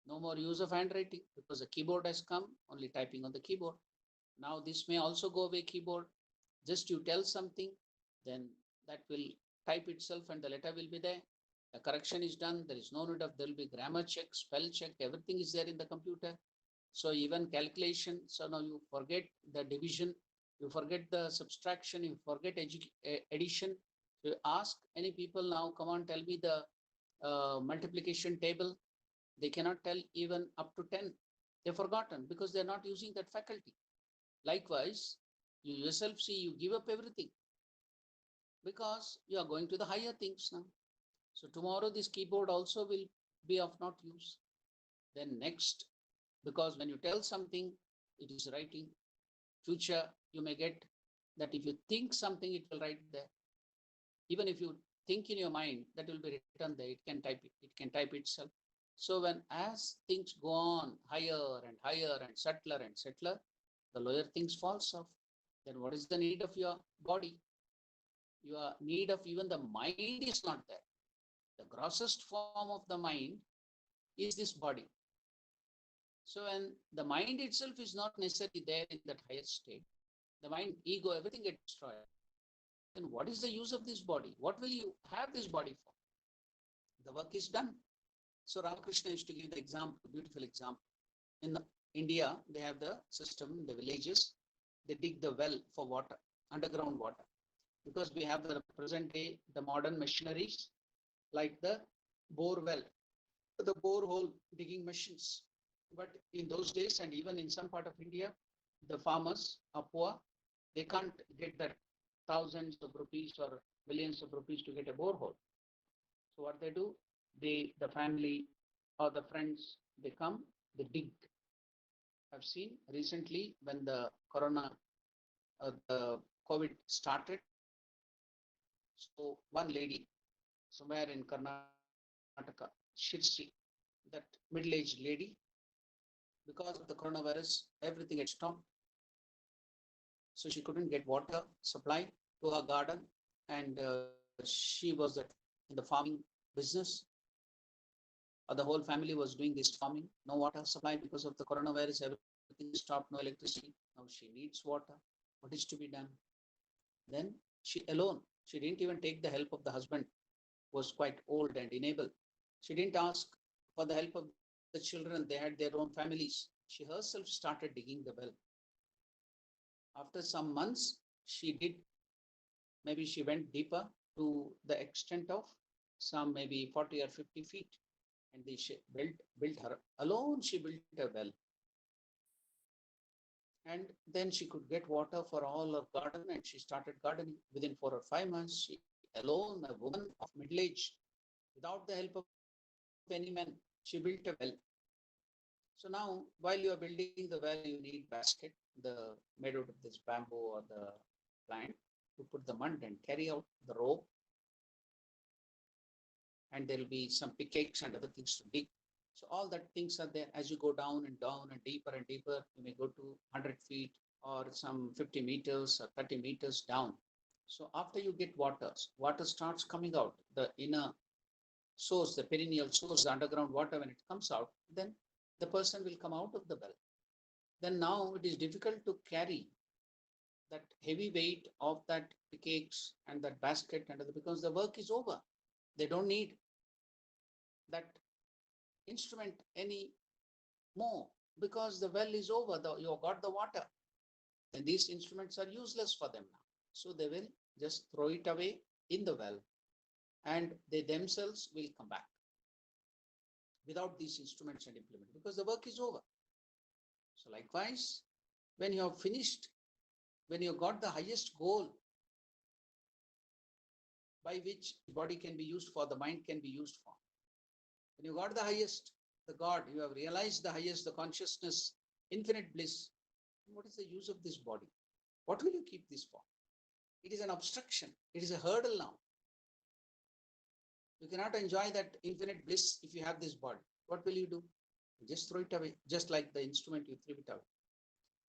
No more use of handwriting because the keyboard has come, only typing on the keyboard. Now this may also go away keyboard. Just you tell something, then that will type itself and the letter will be there. The correction is done. There is no need of, there will be grammar check, spell check, everything is there in the computer. So even calculation, so now you forget the division, you forget the subtraction, you forget addition. You ask any people now, come on, tell me the multiplication table. They cannot tell even up to 10. They've forgotten because they're not using that faculty. Likewise, you yourself see, you give up everything because you are going to the higher things now. So tomorrow this keyboard also will be of not use. Then next, because when you tell something, it is writing. Future, you may get that if you think something, it will write there. Even if you think in your mind, that will be written there. It can type itself. So when as things go on higher and subtler, the lower things falls off. Then what is the need of your body? Your need of even the mind is not there. The grossest form of the mind is this body. So when the mind itself is not necessarily there in that higher state, the mind, ego, everything gets destroyed. Then what is the use of this body? What will you have this body for? The work is done. So Ramakrishna used to give the example, beautiful example. In India, they have the system in the villages. They dig the well for water, underground water. Because we have the present day, the modern machineries like the bore well, the borehole digging machines. But in those days, and even in some part of India, the farmers are poor. They can't get that thousands of rupees or millions of rupees to get a borehole. So what they do, the family or the friends, they come, they dig. I've seen recently when the the COVID started. So one lady, somewhere in Karnataka, Shirsi, that middle-aged lady, because of the coronavirus, everything had stopped. So she couldn't get water supply to her garden, and she was in the farming business. The whole family was doing this farming. No water supply because of the coronavirus. Everything stopped. No electricity. Now she needs water. What is to be done? Then she alone. She didn't even take the help of the husband, who was quite old and unable. She didn't ask for the help of the children. They had their own families. She herself started digging the well. After some months, she did, maybe she went deeper to the extent of some maybe 40 or 50 feet. And she built her alone. She built a well, and then she could get water for all her garden, and she started gardening. Within 4 or 5 months, she alone, a woman of middle age, without the help of any man, she built a well. So now, while you are building the well, you need basket, made out of this bamboo or the plant, to put the mud and carry out the rope, and there will be some pickaxe and other things to dig. So all that things are there. As you go down and down and deeper, you may go to 100 feet or some 50 meters or 30 meters down. So after you get water starts coming out. The inner source, the perennial source, the underground water, when it comes out, then the person will come out of the well. Then now it is difficult to carry that heavy weight of that pickaxe and that basket, and because the work is over. They don't need that instrument any more because the well is over. You got the water, and these instruments are useless for them now. So they will just throw it away in the well, and they themselves will come back without these instruments and implements because the work is over. So likewise, when you have finished, when you got the highest goal by which body can be used for, the mind can be used for. When you got the highest, the God, you have realized the highest, the consciousness, infinite bliss. What is the use of this body? What will you keep this for? It is an obstruction. It is a hurdle now. You cannot enjoy that infinite bliss if you have this body. What will you do? You just throw it away, just like the instrument, you threw it away.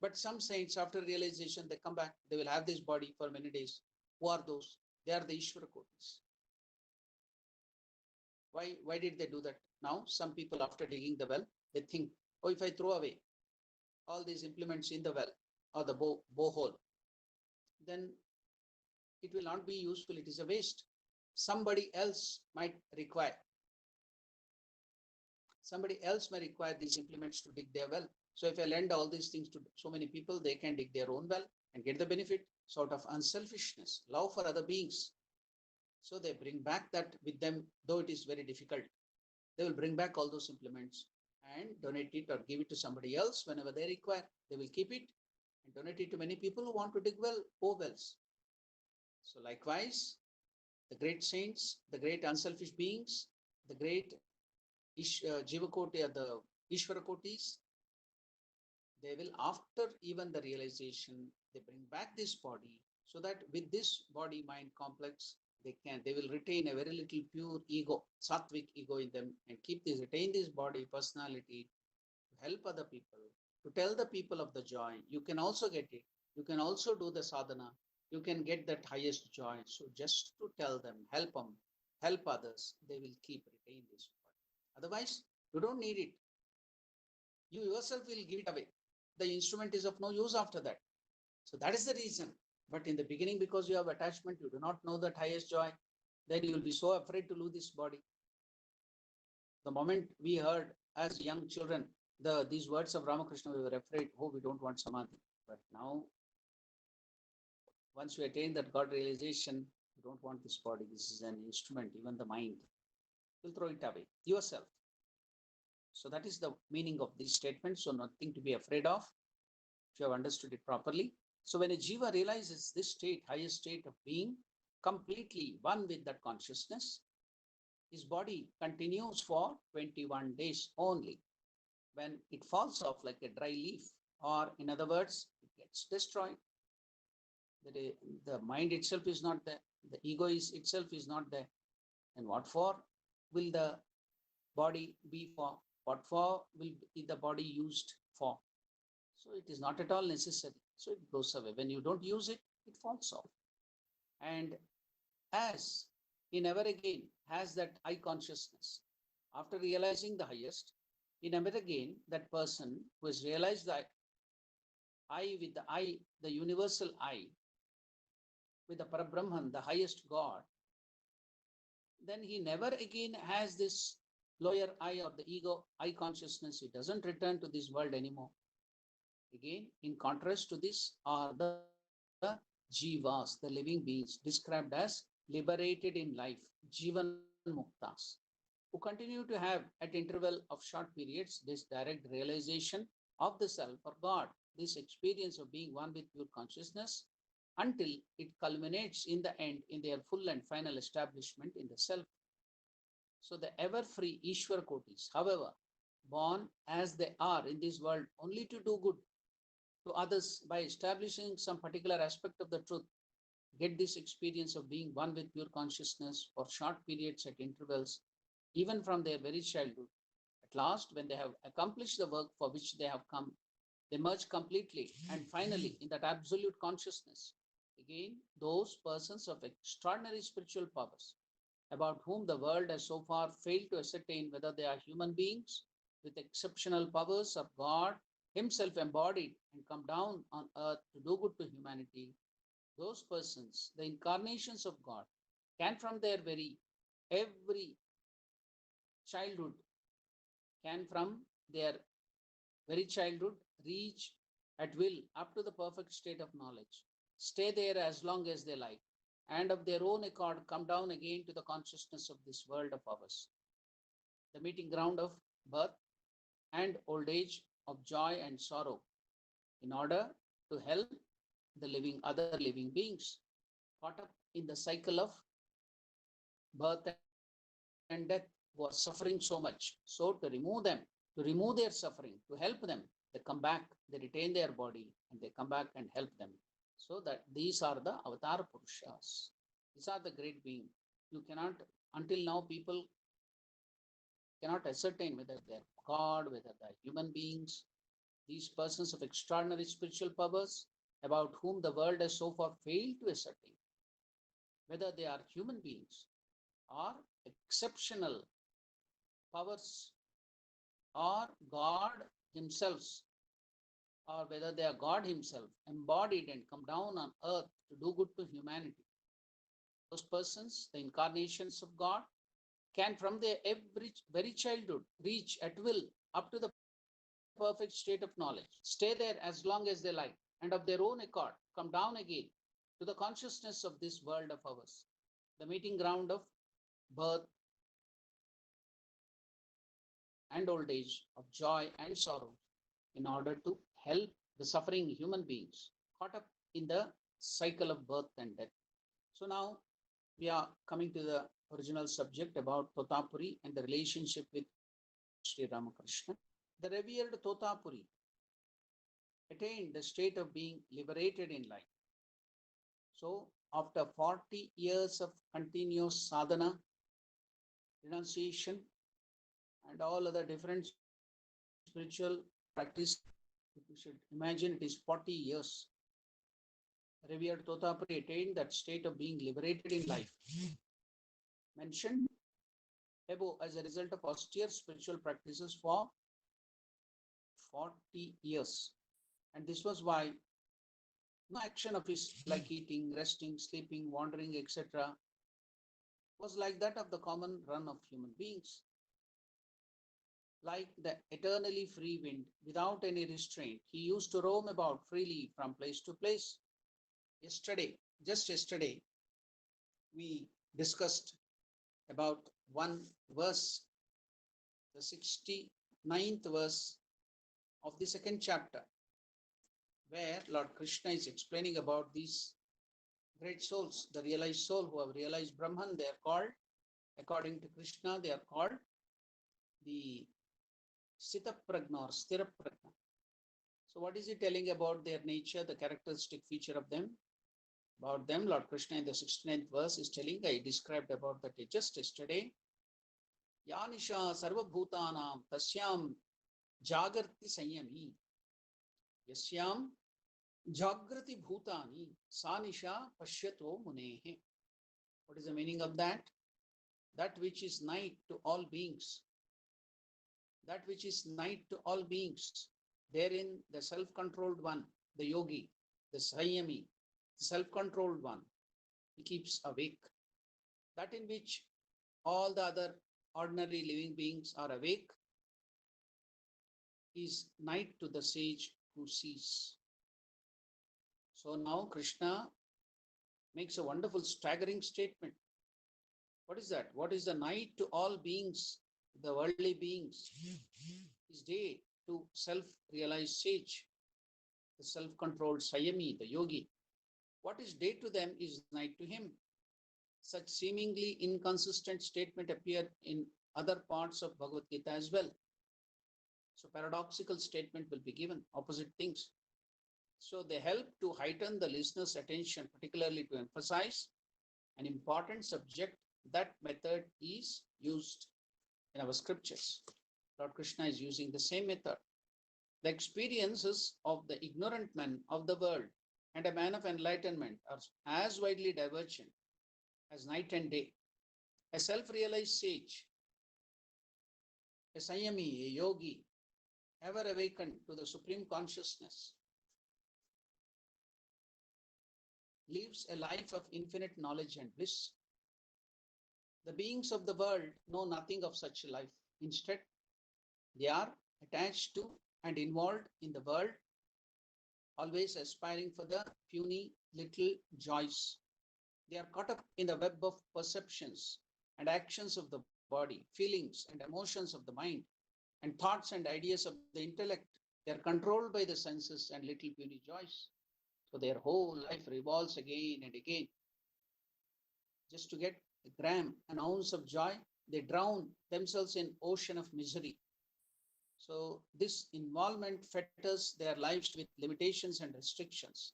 But some saints, after realization, they come back. They will have this body for many days. Who are those? They are the Ishvara Kotis. Why did they do that? Now, some people, after digging the well, they think, oh, if I throw away all these implements in the well or the borehole, then it will not be useful. It is a waste. Somebody else might require. Somebody else may require these implements to dig their well. So if I lend all these things to so many people, they can dig their own well and get the benefit. Sort of unselfishness, love for other beings. So they bring back that with them, though it is very difficult. They will bring back all those implements and donate it or give it to somebody else whenever they require. They will keep it and donate it to many people who want to dig wells. So likewise, the great saints, the great unselfish beings, the great Jiva Koti or the Ishvara Kotis, they will, after even the realization, they bring back this body so that with this body-mind complex, they will retain a very little pure ego, sattvic ego in them, and retain this body, personality, to help other people, to tell the people of the joy. You can also get it. You can also do the sadhana. You can get that highest joy. So just to tell them, help others, they will retain this body. Otherwise, you don't need it. You yourself will give it away. The instrument is of no use after that. So that is the reason. But in the beginning, because you have attachment, you do not know that highest joy, then you will be so afraid to lose this body. The moment we heard as young children these words of Ramakrishna, we were afraid, oh, we don't want samadhi. But now, once we attain that God realization, you don't want this body. This is an instrument, even the mind. You'll throw it away yourself. So that is the meaning of this statement. So nothing to be afraid of, if you have understood it properly. So when a jiva realizes this state, highest state of being, completely one with that consciousness, his body continues for 21 days only. When it falls off like a dry leaf, or in other words, it gets destroyed. The mind itself is not there. The ego itself is not there. And what for will the body be for? What for will be the body used form. So it is not at all necessary. So it goes away. When you don't use it, it falls off. And as he never again has that I consciousness, after realizing the highest, he never again, that person who has realized the I, the universal I, with the Parabrahman, the highest God, then he never again has this lower I or the ego, I consciousness. He doesn't return to this world anymore. Again, in contrast to this are the jivas, the living beings, described as liberated in life, jivan muktas, who continue to have at interval of short periods this direct realization of the self or God, this experience of being one with pure consciousness, until it culminates in the end in their full and final establishment in the self. So the ever-free Ishwar Kotis, however, born as they are in this world only to do good to others by establishing some particular aspect of the truth, get this experience of being one with pure consciousness for short periods at intervals, even from their very childhood. At last, when they have accomplished the work for which they have come, they merge completely and finally in that absolute consciousness. Again, those persons of extraordinary spiritual powers, about whom the world has so far failed to ascertain whether they are human beings with exceptional powers or God himself embodied and come down on earth to do good to humanity, those persons, the incarnations of God, can from their every childhood, can from their very childhood reach at will up to the perfect state of knowledge, stay there as long as they like, and of their own accord come down again to the consciousness of this world of ours, the meeting ground of birth and old age, of joy and sorrow, in order to help the other living beings caught up in the cycle of birth and death, who are suffering so much. So to remove their suffering, to help them, they come back, they retain their body, and they come back and help them. So that these are the avatar purushas. These are the great beings. You cannot, until now, people cannot ascertain whether they're God, whether they're human beings, these persons of extraordinary spiritual powers, about whom the world has so far failed to ascertain whether they are human beings or exceptional powers or God himself, or whether they are God himself embodied and come down on earth to do good to humanity. Those persons, the incarnations of God, can from their very childhood reach at will up to the perfect state of knowledge, stay there as long as they like, and of their own accord come down again to the consciousness of this world of ours, the meeting ground of birth and old age, of joy and sorrow, in order to help the suffering human beings caught up in the cycle of birth and death. So now we are coming to the original subject about Totapuri and the relationship with Sri Ramakrishna. The revered Totapuri attained the state of being liberated in life. So after 40 years of continuous sadhana, renunciation, and all other different spiritual practice, you should imagine it is 40 years. Revered Totapuri attained that state of being liberated in life, mentioned above, as a result of austere spiritual practices for 40 years. And this was why no action of his, like eating, resting, sleeping, wandering, etc., was like that of the common run of human beings. Like the eternally free wind, without any restraint, he used to roam about freely from place to place. Just yesterday, we discussed about one verse, the 69th verse of the second chapter, where Lord Krishna is explaining about these great souls, the realized soul who have realized Brahman. They are called, according to Krishna, they are called the Sthita Prajna or Sthira Prajna. So what is he telling about their nature, the characteristic feature of them? About them, Lord Krishna in the 69th verse is telling, I described about that just yesterday. Yanisha Sarva Bhutanam Tasyam Jagarti Sanyami. Yasyam Jagrati Bhutani Sanisha Pashyato Munehe. What is the meaning of that? That which is night to all beings. That which is night to all beings. Therein the self-controlled one, the yogi, the Sanyami, the self-controlled one, he keeps awake. That in which all the other ordinary living beings are awake is night to the sage who sees. So now Krishna makes a wonderful, staggering statement. What is that? What is the night to all beings, the worldly beings? Is day to self-realized sage, the self-controlled Sayami, the yogi. What is day to them is night to him. Such seemingly inconsistent statement appear in other parts of Bhagavad Gita as well. So paradoxical statement will be given, opposite things. So they help to heighten the listener's attention, particularly to emphasize an important subject. That method is used in our scriptures. Lord Krishna is using the same method. The experiences of the ignorant man of the world and a man of enlightenment are as widely divergent as night and day. A self-realized sage, a Sanyami, a yogi, ever awakened to the supreme consciousness, lives a life of infinite knowledge and bliss. The beings of the world know nothing of such a life. Instead, they are attached to and involved in the world, always aspiring for the puny little joys. They are caught up in the web of perceptions and actions of the body, feelings and emotions of the mind, and thoughts and ideas of the intellect. They are controlled by the senses and little puny joys. So their whole life revolves again and again. Just to get a gram, an ounce of joy, they drown themselves in ocean of misery. So this involvement fetters their lives with limitations and restrictions.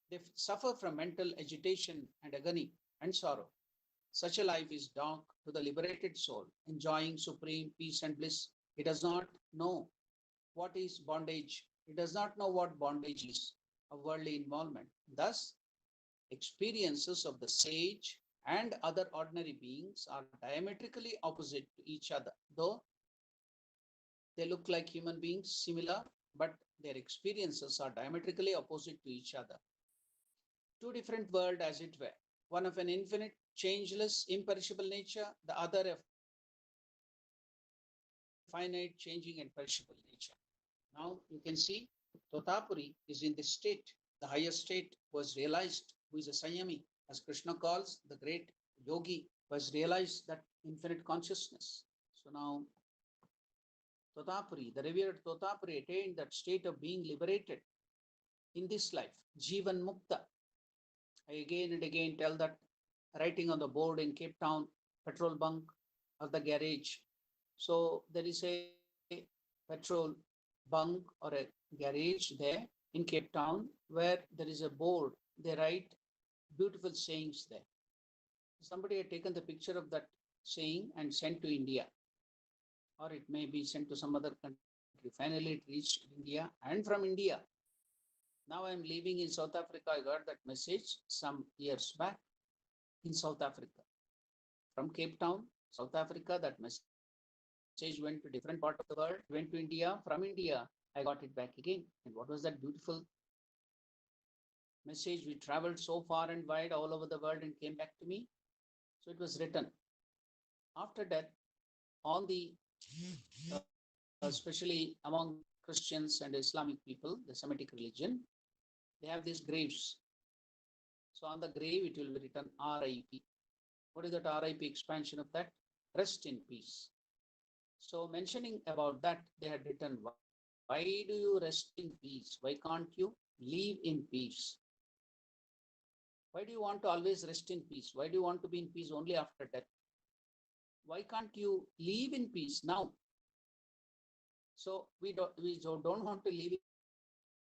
They suffer from mental agitation and agony and sorrow. Such a life is dark to the liberated soul, enjoying supreme peace and bliss. It does not know what is bondage. It does not know what bondage is, a worldly involvement. Thus, experiences of the sage and other ordinary beings are diametrically opposite to each other, though they look like human beings, similar, but their experiences are diametrically opposite to each other. Two different worlds, as it were. One of an infinite, changeless, imperishable nature, the other a finite, changing, and perishable nature. Now you can see Totapuri is in this state. The highest state was realized, who is a Sanyami, as Krishna calls the great yogi, was realized that infinite consciousness. So now Totapuri, the revered Totapuri, attained that state of being liberated in this life, Jivan Mukta. I again and again tell that writing on the board in Cape Town, petrol bunk or the garage. So there is a petrol bunk or a garage there in Cape Town where there is a board. They write beautiful sayings there. Somebody had taken the picture of that saying and sent to India, or it may be sent to some other country. Finally, it reached India, and from India. Now I am living in South Africa. I got that message some years back in South Africa. From Cape Town, South Africa, that message went to different part of the world, went to India. From India, I got it back again. And what was that beautiful message? We traveled so far and wide all over the world and came back to me. So it was written. After that, all the, especially among Christians and Islamic people, the Semitic religion, they have these graves. So on the grave, it will be written RIP. What is that RIP expansion of that? Rest in peace. So mentioning about that, they had written, why do you rest in peace? Why can't you live in peace? Why do you want to always rest in peace? Why do you want to be in peace only after death? Why can't you live in peace now? So we don't want to live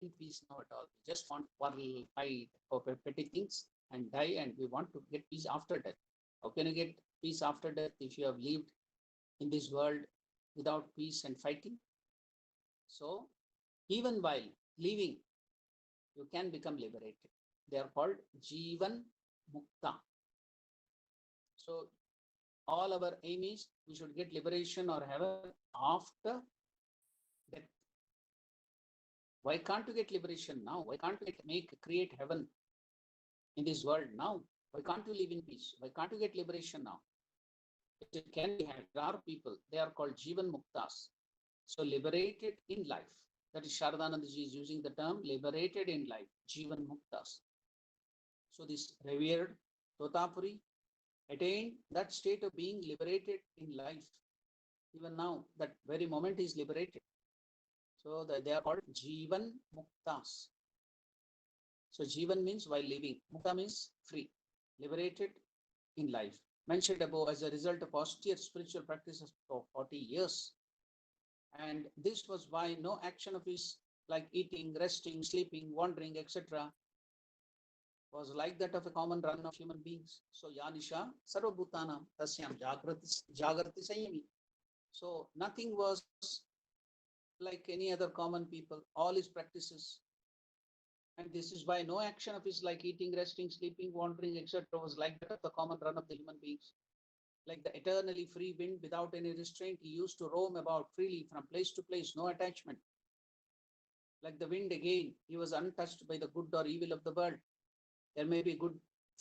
in peace now at all. We just want quarrel, fight for petty things and die, and we want to get peace after death. How can you get peace after death if you have lived in this world without peace and fighting? So even while living, you can become liberated. They are called Jivan Mukta. So all our aim is we should get liberation or heaven after death. Why can't you get liberation now? Why can't you create heaven in this world now? Why can't you live in peace? Why can't you get liberation now? It can be had. There are people, they are called Jivan Muktas. So liberated in life. That is Sharadanandaji is using the term liberated in life, Jivan Muktas. So this revered Totapuri attained that state of being liberated in life. Even now, that very moment is liberated. So they are called Jivan Muktas. So Jivan means while living. Mukta means free, liberated in life. Mentioned above as a result of austere spiritual practices for 40 years. And this was why no action of his, like eating, resting, sleeping, wandering, etc., was like that of a common run of human beings. So Yanisha Sarvabhutanam Tasyam Jagrati Sanyami. So nothing was like any other common people, all his practices. And this is why no action of his like eating, resting, sleeping, wandering, etc. was like that of the common run of the human beings. Like the eternally free wind without any restraint, he used to roam about freely from place to place, no attachment. Like the wind again, he was untouched by the good or evil of the world. There may be good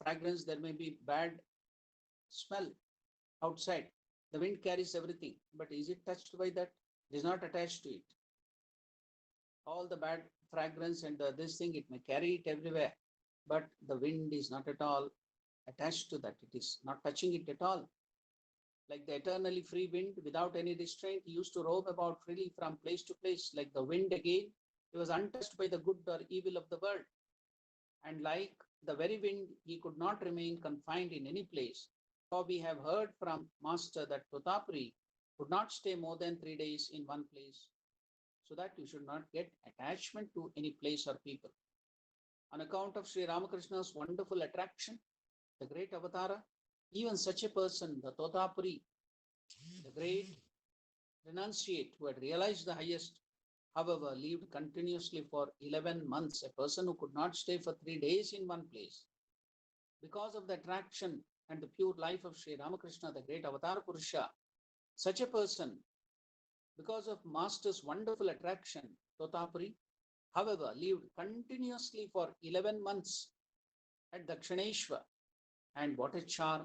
fragrance, there may be bad smell outside. The wind carries everything, but is it touched by that? It is not attached to it. All the bad fragrance and this thing, it may carry it everywhere, but the wind is not at all attached to that. It is not touching it at all. Like the eternally free wind without any restraint, he used to roam about freely from place to place. Like the wind again, he was untouched by the good or evil of the world. And like the very wind, he could not remain confined in any place. For we have heard from Master that Totapuri could not stay more than 3 days in one place, so that you should not get attachment to any place or people. On account of Sri Ramakrishna's wonderful attraction, the great avatara, even such a person, the Totapuri, the great renunciate who had realized the highest, however, lived continuously for 11 months, a person who could not stay for 3 days in one place. Because of the attraction and the pure life of Sri Ramakrishna, the great avatar Purusha, such a person, because of Master's wonderful attraction, Totapuri, however, lived continuously for 11 months at Dakshineshwar. And what a charm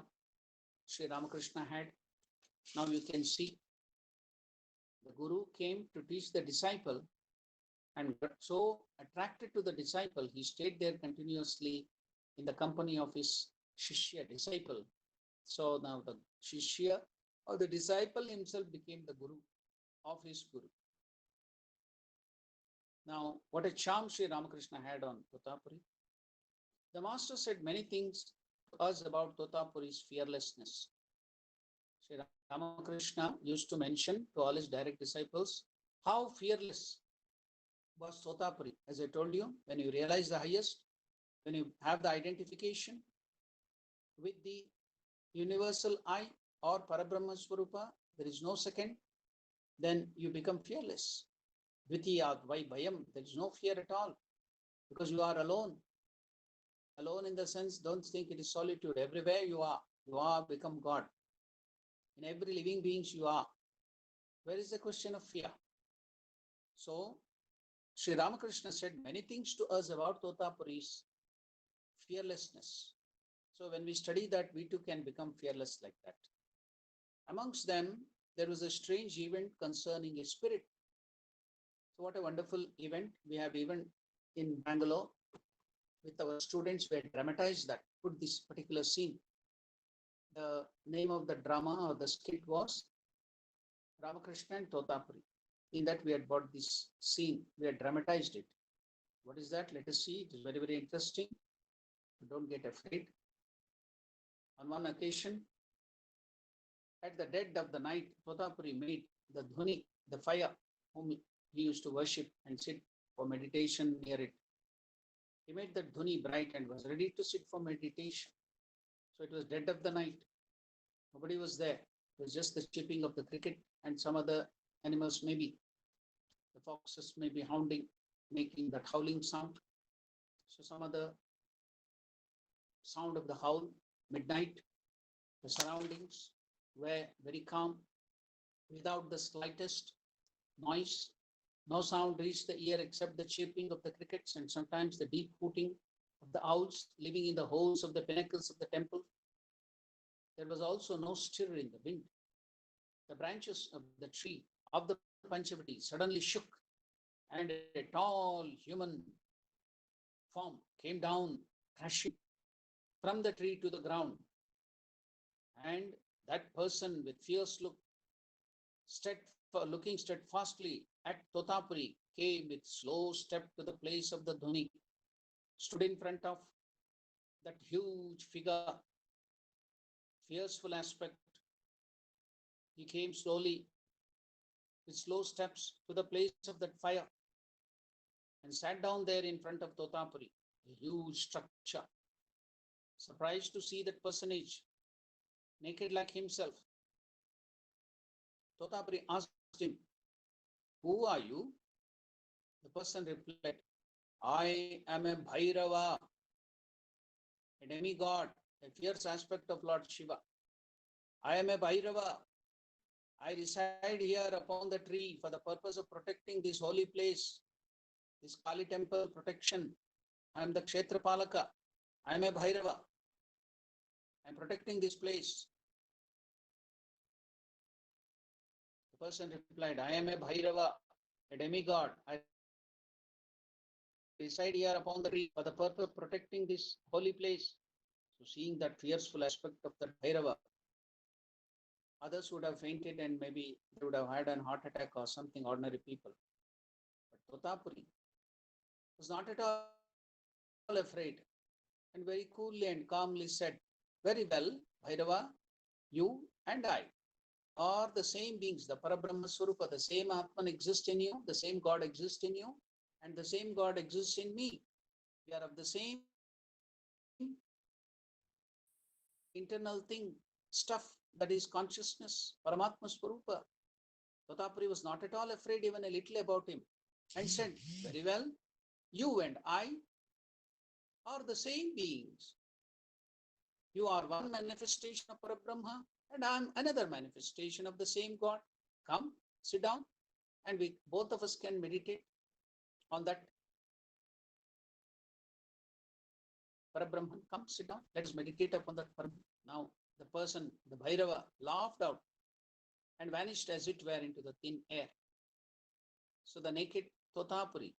Sri Ramakrishna had. Now you can see the Guru came to teach the disciple and got so attracted to the disciple, he stayed there continuously in the company of his Shishya, disciple. So now the Shishya or the disciple himself became the Guru of his Guru. Now, what a charm Sri Ramakrishna had on Totapuri. The Master said many things to us about Totapuri's fearlessness. Sri Ramakrishna used to mention to all his direct disciples how fearless was Totapuri. As I told you, when you realize the highest, when you have the identification with the universal I or Parabrahma Swarupa, there is no second, then you become fearless. Dvitiyad vai bhayam, there is no fear at all, because you are alone. Alone in the sense, don't think it is solitude. Everywhere you are become God. In every living beings you are. Where is the question of fear? So, Sri Ramakrishna said many things to us about Totapuri's fearlessness. So when we study that, we too can become fearless like that. Amongst them, there was a strange event concerning a spirit. So what a wonderful event. We have even in Bangalore, with our students, we had dramatized that, put this particular scene. The name of the drama or the skit was Ramakrishna and Totapuri. In that we had brought this scene, we had dramatized it. What is that? Let us see. It is very, very interesting. Don't get afraid. On one occasion, at the dead of the night, Totapuri made the dhuni, the fire, whom he used to worship and sit for meditation near it. He made the dhuni bright and was ready to sit for meditation. So it was dead of the night. Nobody was there. It was just the chirping of the cricket and some other animals maybe. The foxes may be hounding, making that howling sound. So some other sound of the howl, midnight, the surroundings were very calm, without the slightest noise. No sound reached the ear except the chirping of the crickets and sometimes the deep hooting of the owls living in the holes of the pinnacles of the temple. There was also no stir in the wind. The branches of the tree of the Panchavati suddenly shook, and a tall human form came down, crashing from the tree to the ground. And that person with fierce look, looking steadfastly at Totapuri, came with slow step to the place of the dhoni, stood in front of that huge figure, fearful aspect. He came slowly with slow steps to the place of that fire and sat down there in front of Totapuri, a huge structure. Surprised to see that personage, naked like himself, Totapuri asked him, "Who are you?" The person replied, "I am a Bhairava, a demigod, a fierce aspect of Lord Shiva. I am a Bhairava. I reside here upon the tree for the purpose of protecting this holy place, this Kali temple protection. I am the Kshetrapalaka. I am a Bhairava. I am protecting this place." The person replied, "I am a Bhairava, a demigod. I reside here upon the tree for the purpose of protecting this holy place." So seeing that fearful aspect of that Bhairava, others would have fainted and maybe they would have had an heart attack or something, ordinary people. But Totapuri was not at all afraid and very coolly and calmly said, "Very well, Bhairava, you and I are the same beings, the Parabrahma Swarupa, the same Atman exists in you, the same God exists in you, and the same God exists in me. We are of the same internal thing, stuff that is consciousness, Paramatma Swarupa." Totapuri was not at all afraid even a little about him and said, "Very well, you and I are the same beings. You are one manifestation of Parabrahma and I am another manifestation of the same God. Come, sit down, and we both of us can meditate on that Parabrahman. Come, sit down. Let's meditate upon that Parabrahman." Now, the person, the Bhairava, laughed out and vanished as it were into the thin air. So the naked Totapuri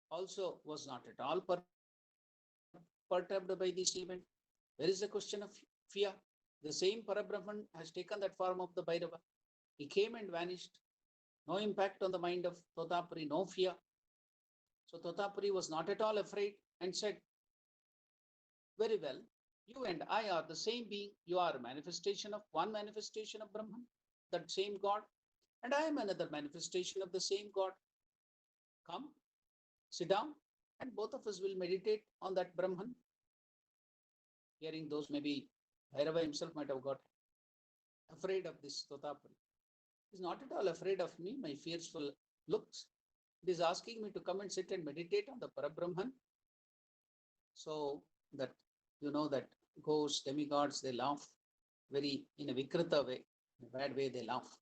also was not at all perturbed by this event. There is a question of fear. The same Parabrahman has taken that form of the Bhairava. He came and vanished. No impact on the mind of Totapuri, no fear. So Totapuri was not at all afraid and said, "Very well, you and I are the same being. You are a manifestation of one manifestation of Brahman, that same God, and I am another manifestation of the same God. Come, sit down, and both of us will meditate on that Brahman." Hearing those, maybe Bhairava himself might have got afraid of this Totapuri. He is not at all afraid of me, my fearful looks. It is asking me to come and sit and meditate on the Parabrahman. So that that ghosts, demigods, they laugh very in a vikrita way, in a bad way they laugh,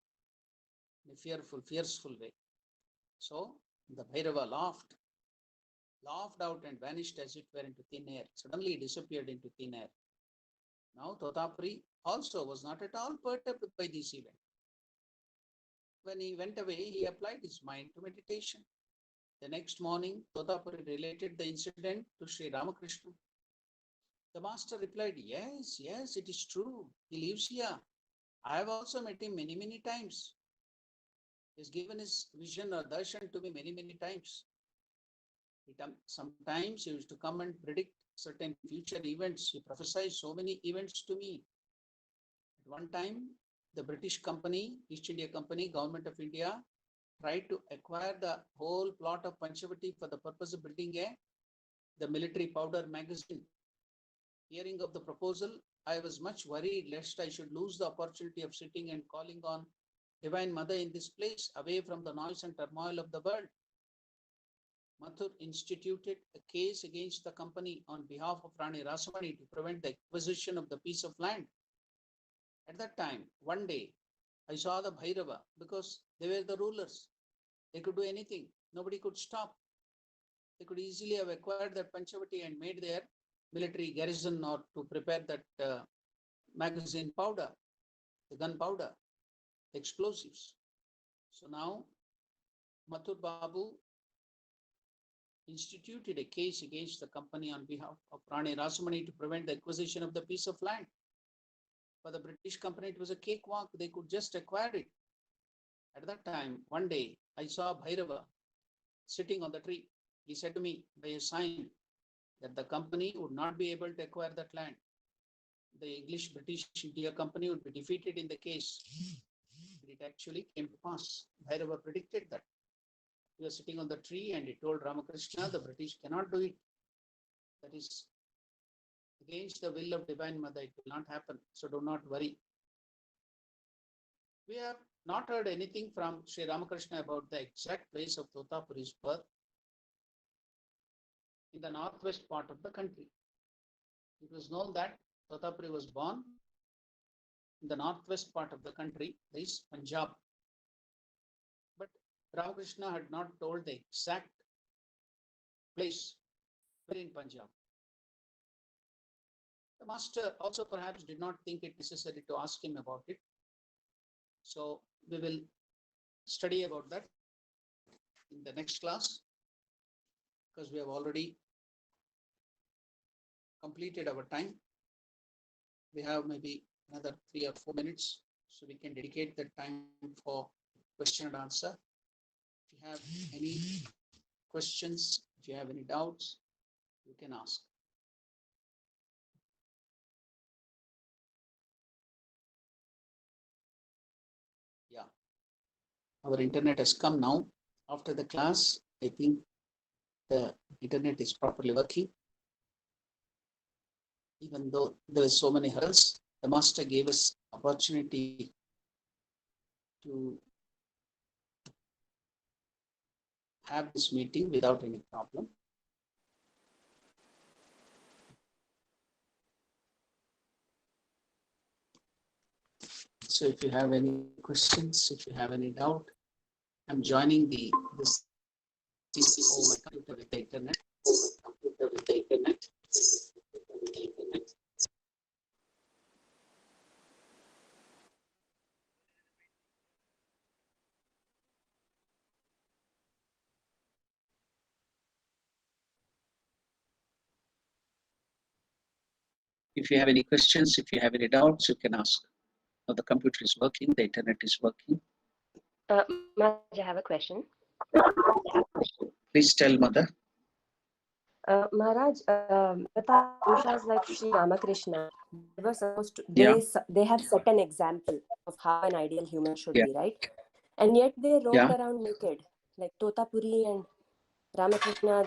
in a fearful way. So the Bhairava laughed out and vanished as it were into thin air. Suddenly disappeared into thin air. Now Totapuri also was not at all perturbed by this event. When he went away, he applied his mind to meditation. The next morning, Totapuri related the incident to Sri Ramakrishna. The master replied, yes, it is true. He lives here. I have also met him many times. He has given his vision or darshan to me many times. Sometimes he used to come and predict certain future events. He prophesied so many events to me. At one time, the British company, East India Company, Government of India, tried to acquire the whole plot of Panchavati for the purpose of building the military powder magazine. Hearing of the proposal, I was much worried lest I should lose the opportunity of sitting and calling on Divine Mother in this place, away from the noise and turmoil of the world. Mathur instituted a case against the company on behalf of Rani Rasamani to prevent the acquisition of the piece of land. At that time, one day, I saw the Bhairava because they were the rulers. They could do anything. Nobody could stop. They could easily have acquired that Panchavati and made their military garrison or to prepare that magazine powder, the gunpowder, the explosives. So now, Mathur Babu instituted a case against the company on behalf of Rani Rasamani to prevent the acquisition of the piece of land. For the British company, it was a cakewalk. They could just acquire it. At that time, one day, I saw Bhairava sitting on the tree. He said to me by a sign that the company would not be able to acquire that land. The English-British India company would be defeated in the case. But it actually came to pass. Bhairava predicted that. He was sitting on the tree and he told Ramakrishna, the British cannot do it. That is against the will of Divine Mother. It will not happen. So do not worry. We have not heard anything from Sri Ramakrishna about the exact place of Totapuri's birth in the northwest part of the country. It was known that Totapuri was born in the northwest part of the country, that is Punjab. But Ramakrishna had not told the exact place where in Punjab. The master also perhaps did not think it necessary to ask him about it. So we will study about that in the next class, because we have already completed our time. We have maybe another 3 or 4 minutes, so we can dedicate that time for question and answer. If you have any questions, if you have any doubts, you can ask. Yeah, our internet has come now. After the class, I think the internet is properly working. Even though there were so many hurdles, the master gave us opportunity to have this meeting without any problem. So if you have any questions, if you have any doubt, I'm joining this my computer with the internet. If you have any questions, if you have any doubts, you can ask. Now the computer is working, the internet is working. Maharaj, I have a question. Please tell, Mother. Maharaj, Ushas like Sri Ramakrishna, they were supposed to, they have set an example of how an ideal human should be, right? And yet they roamed around naked, like Totapuri and Ramakrishna.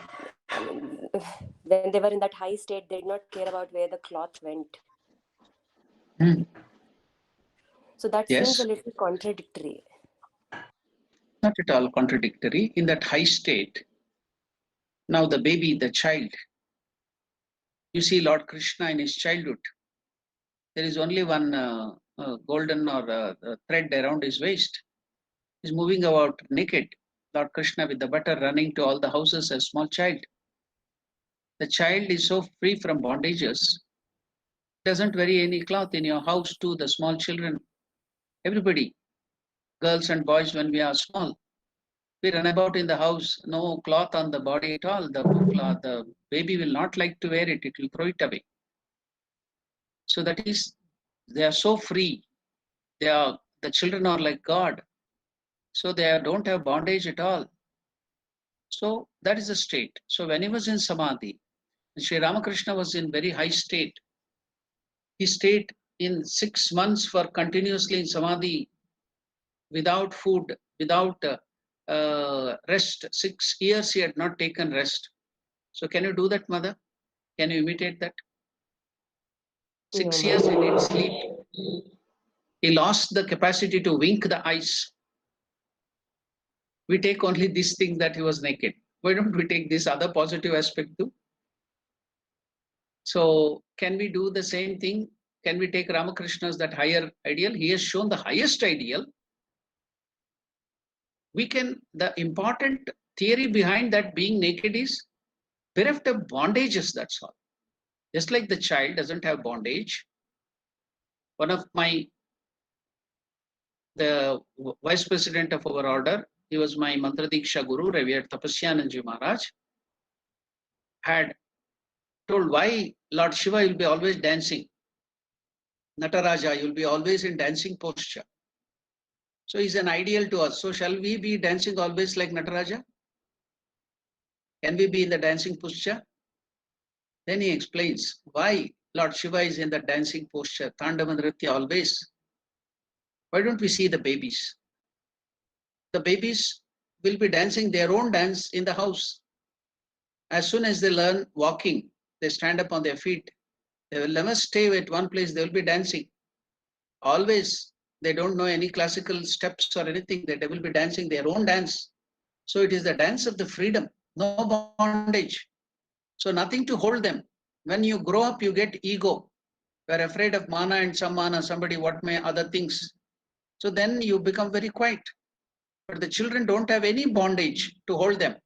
When they were in that high state, they did not care about where the cloth went. So that seems a little contradictory. Not at all contradictory. In that high state, now the baby, the child, you see Lord Krishna in his childhood, there is only one golden or thread around his waist. He's moving about naked. Lord Krishna with the butter running to all the houses as small child. The child is so free from bondages, doesn't wear any cloth. In your house too, the small children, everybody, girls and boys, when we are small, we run about in the house, no cloth on the body at all. The baby will not like to wear it, it will throw it away. So that is, they are so free. The children are like God. So they don't have bondage at all. So that is the state. So when he was in Samadhi, Sri Ramakrishna was in very high state. He stayed in 6 months for continuously in Samadhi, without food, without rest. 6 years he had not taken rest. So can you do that, Mother? Can you imitate that? 6 years he didn't sleep. He lost the capacity to wink the eyes. We take only this thing that he was naked. Why don't we take this other positive aspect too? So can we do the same thing? Can we take Ramakrishna's that higher ideal? He has shown the highest ideal. We can, the important theory behind that being naked is bereft of bondages, that's all. Just like the child doesn't have bondage. One of the vice president of our order, he was my Mantra Diksha Guru, revered Tapasyananji Maharaj, had told why Lord Shiva will be always dancing. Nataraja, you'll be always in dancing posture. So he's an ideal to us. So shall we be dancing always like Nataraja? Can we be in the dancing posture? Then he explains why Lord Shiva is in the dancing posture, Tandava Nritya always. Why don't we see the babies? The babies will be dancing their own dance in the house. As soon as they learn walking, they stand up on their feet. They will never stay at one place, they will be dancing. Always, they don't know any classical steps or anything, they will be dancing their own dance. So it is the dance of the freedom, no bondage. So nothing to hold them. When you grow up, you get ego. You are afraid of mana and samana, somebody, what may, other things. So then you become very quiet. But the children don't have any bondage to hold them.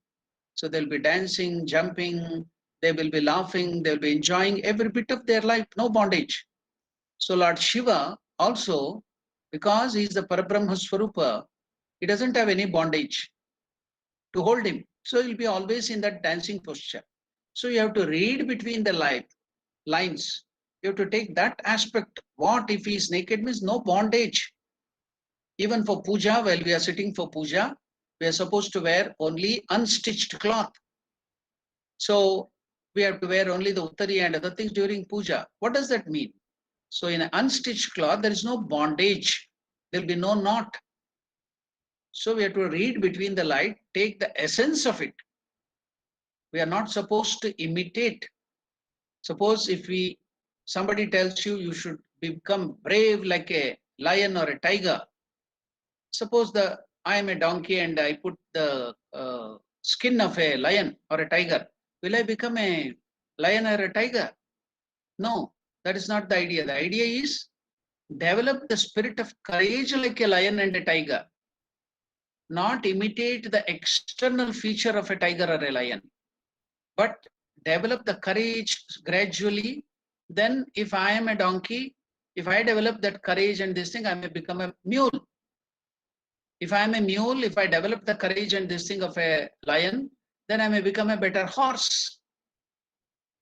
So they'll be dancing, jumping, they will be laughing, they'll be enjoying every bit of their life, no bondage. So Lord Shiva also, because he is the Parabrahma Swarupa, he doesn't have any bondage to hold him. So he'll be always in that dancing posture. So you have to read between the lines. You have to take that aspect. What if he is naked means no bondage. Even for puja, while we are sitting for puja, we are supposed to wear only unstitched cloth. So we have to wear only the uttari and other things during puja. What does that mean? So in an unstitched cloth, there is no bondage. There will be no knot. So we have to read between the line, take the essence of it. We are not supposed to imitate. Suppose if somebody tells you you should become brave like a lion or a tiger. Suppose I am a donkey and I put the skin of a lion or a tiger. Will I become a lion or a tiger? No, that is not the idea. The idea is develop the spirit of courage like a lion and a tiger. Not imitate the external feature of a tiger or a lion, but develop the courage gradually. Then if I am a donkey, if I develop that courage and this thing, I may become a mule. If I am a mule, if I develop the courage and this thing of a lion, then I may become a better horse.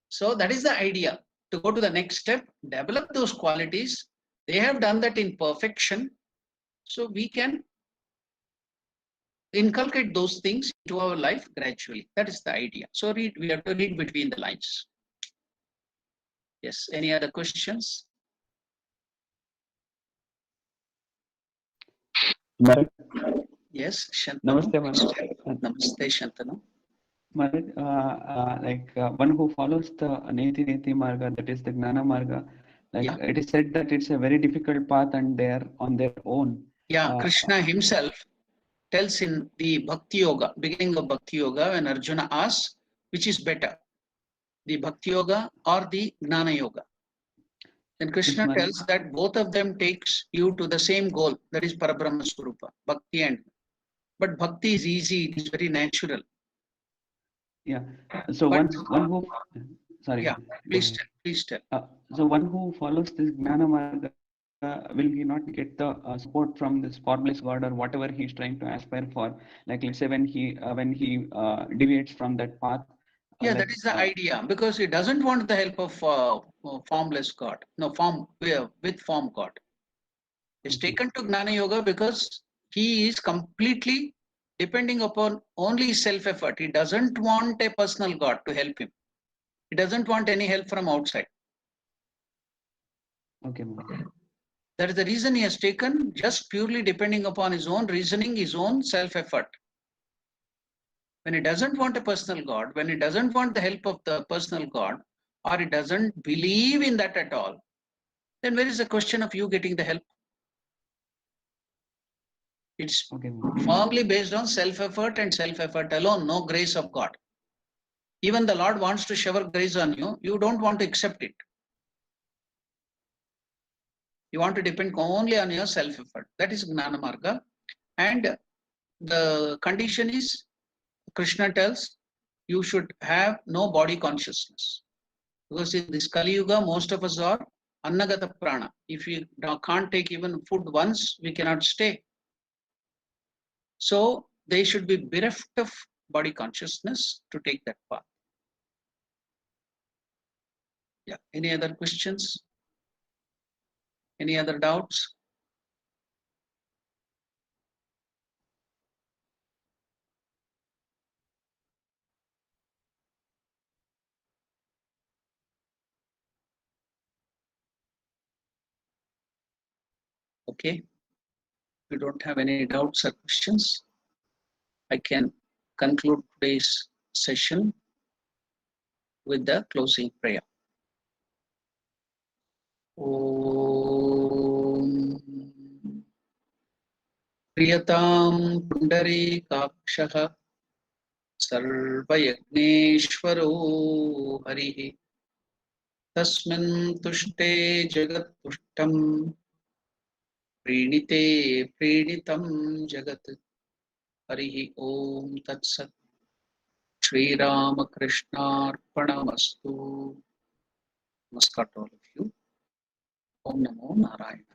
So that is the idea. To go to the next step, develop those qualities. They have done that in perfection. So we can inculcate those things into our life gradually. That is the idea. So we have to read between the lines. Yes, any other questions? Maharaj. Yes, Shantanu. Namaste, Maharaj. Namaste, Shantanu. Maharaj, one who follows the Neti Marga, that is the Gnana Marga, it is said that it's a very difficult path and they are on their own. Yeah, Krishna himself tells in the Bhakti Yoga, beginning of Bhakti Yoga, when Arjuna asks, which is better, the Bhakti Yoga or the Gnana Yoga? Then Krishna tells that both of them takes you to the same goal, that is Parabrahma Swarupa, Bhakti but Bhakti is easy, it is very natural. Yeah. So one who, sorry. Yeah, please tell. So one who follows this Gnana Marga, will he not get the support from this formless God or whatever he is trying to aspire for? Like let's say when he deviates from that path. Yeah, that is the idea, because he doesn't want the help of formless God. No, with form God. He's taken to Gnana Yoga because he is completely depending upon only self-effort. He doesn't want a personal God to help him. He doesn't want any help from outside. Okay. That is the reason he has taken, just purely depending upon his own reasoning, his own self-effort. When he doesn't want a personal God, when he doesn't want the help of the personal God, or he doesn't believe in that at all, then where is the question of you getting the help? It's Okay. firmly based on self-effort and self-effort alone, no grace of God. Even the Lord wants to shower grace on you, you don't want to accept it. You want to depend only on your self-effort. That is Gnana Marga. And the condition is, Krishna tells, you should have no body consciousness. Because in this Kali Yuga, most of us are Annagata Prana. If we can't take even food once, we cannot stay. So they should be bereft of body consciousness to take that path. Yeah. Any other questions? Any other doubts? Okay. If you don't have any doubts or questions, I can conclude today's session with the closing prayer. Om Priyatam Pundarikakshaha Sarvayagneshwaro Harihi Tasmin Tushte Jagat Tushtam Prinite Prinitam Jagat Harihi Om Tatsat Shri Ramakrishna Arpanamastu. Namaskar to all of you. Om Namo Narayana.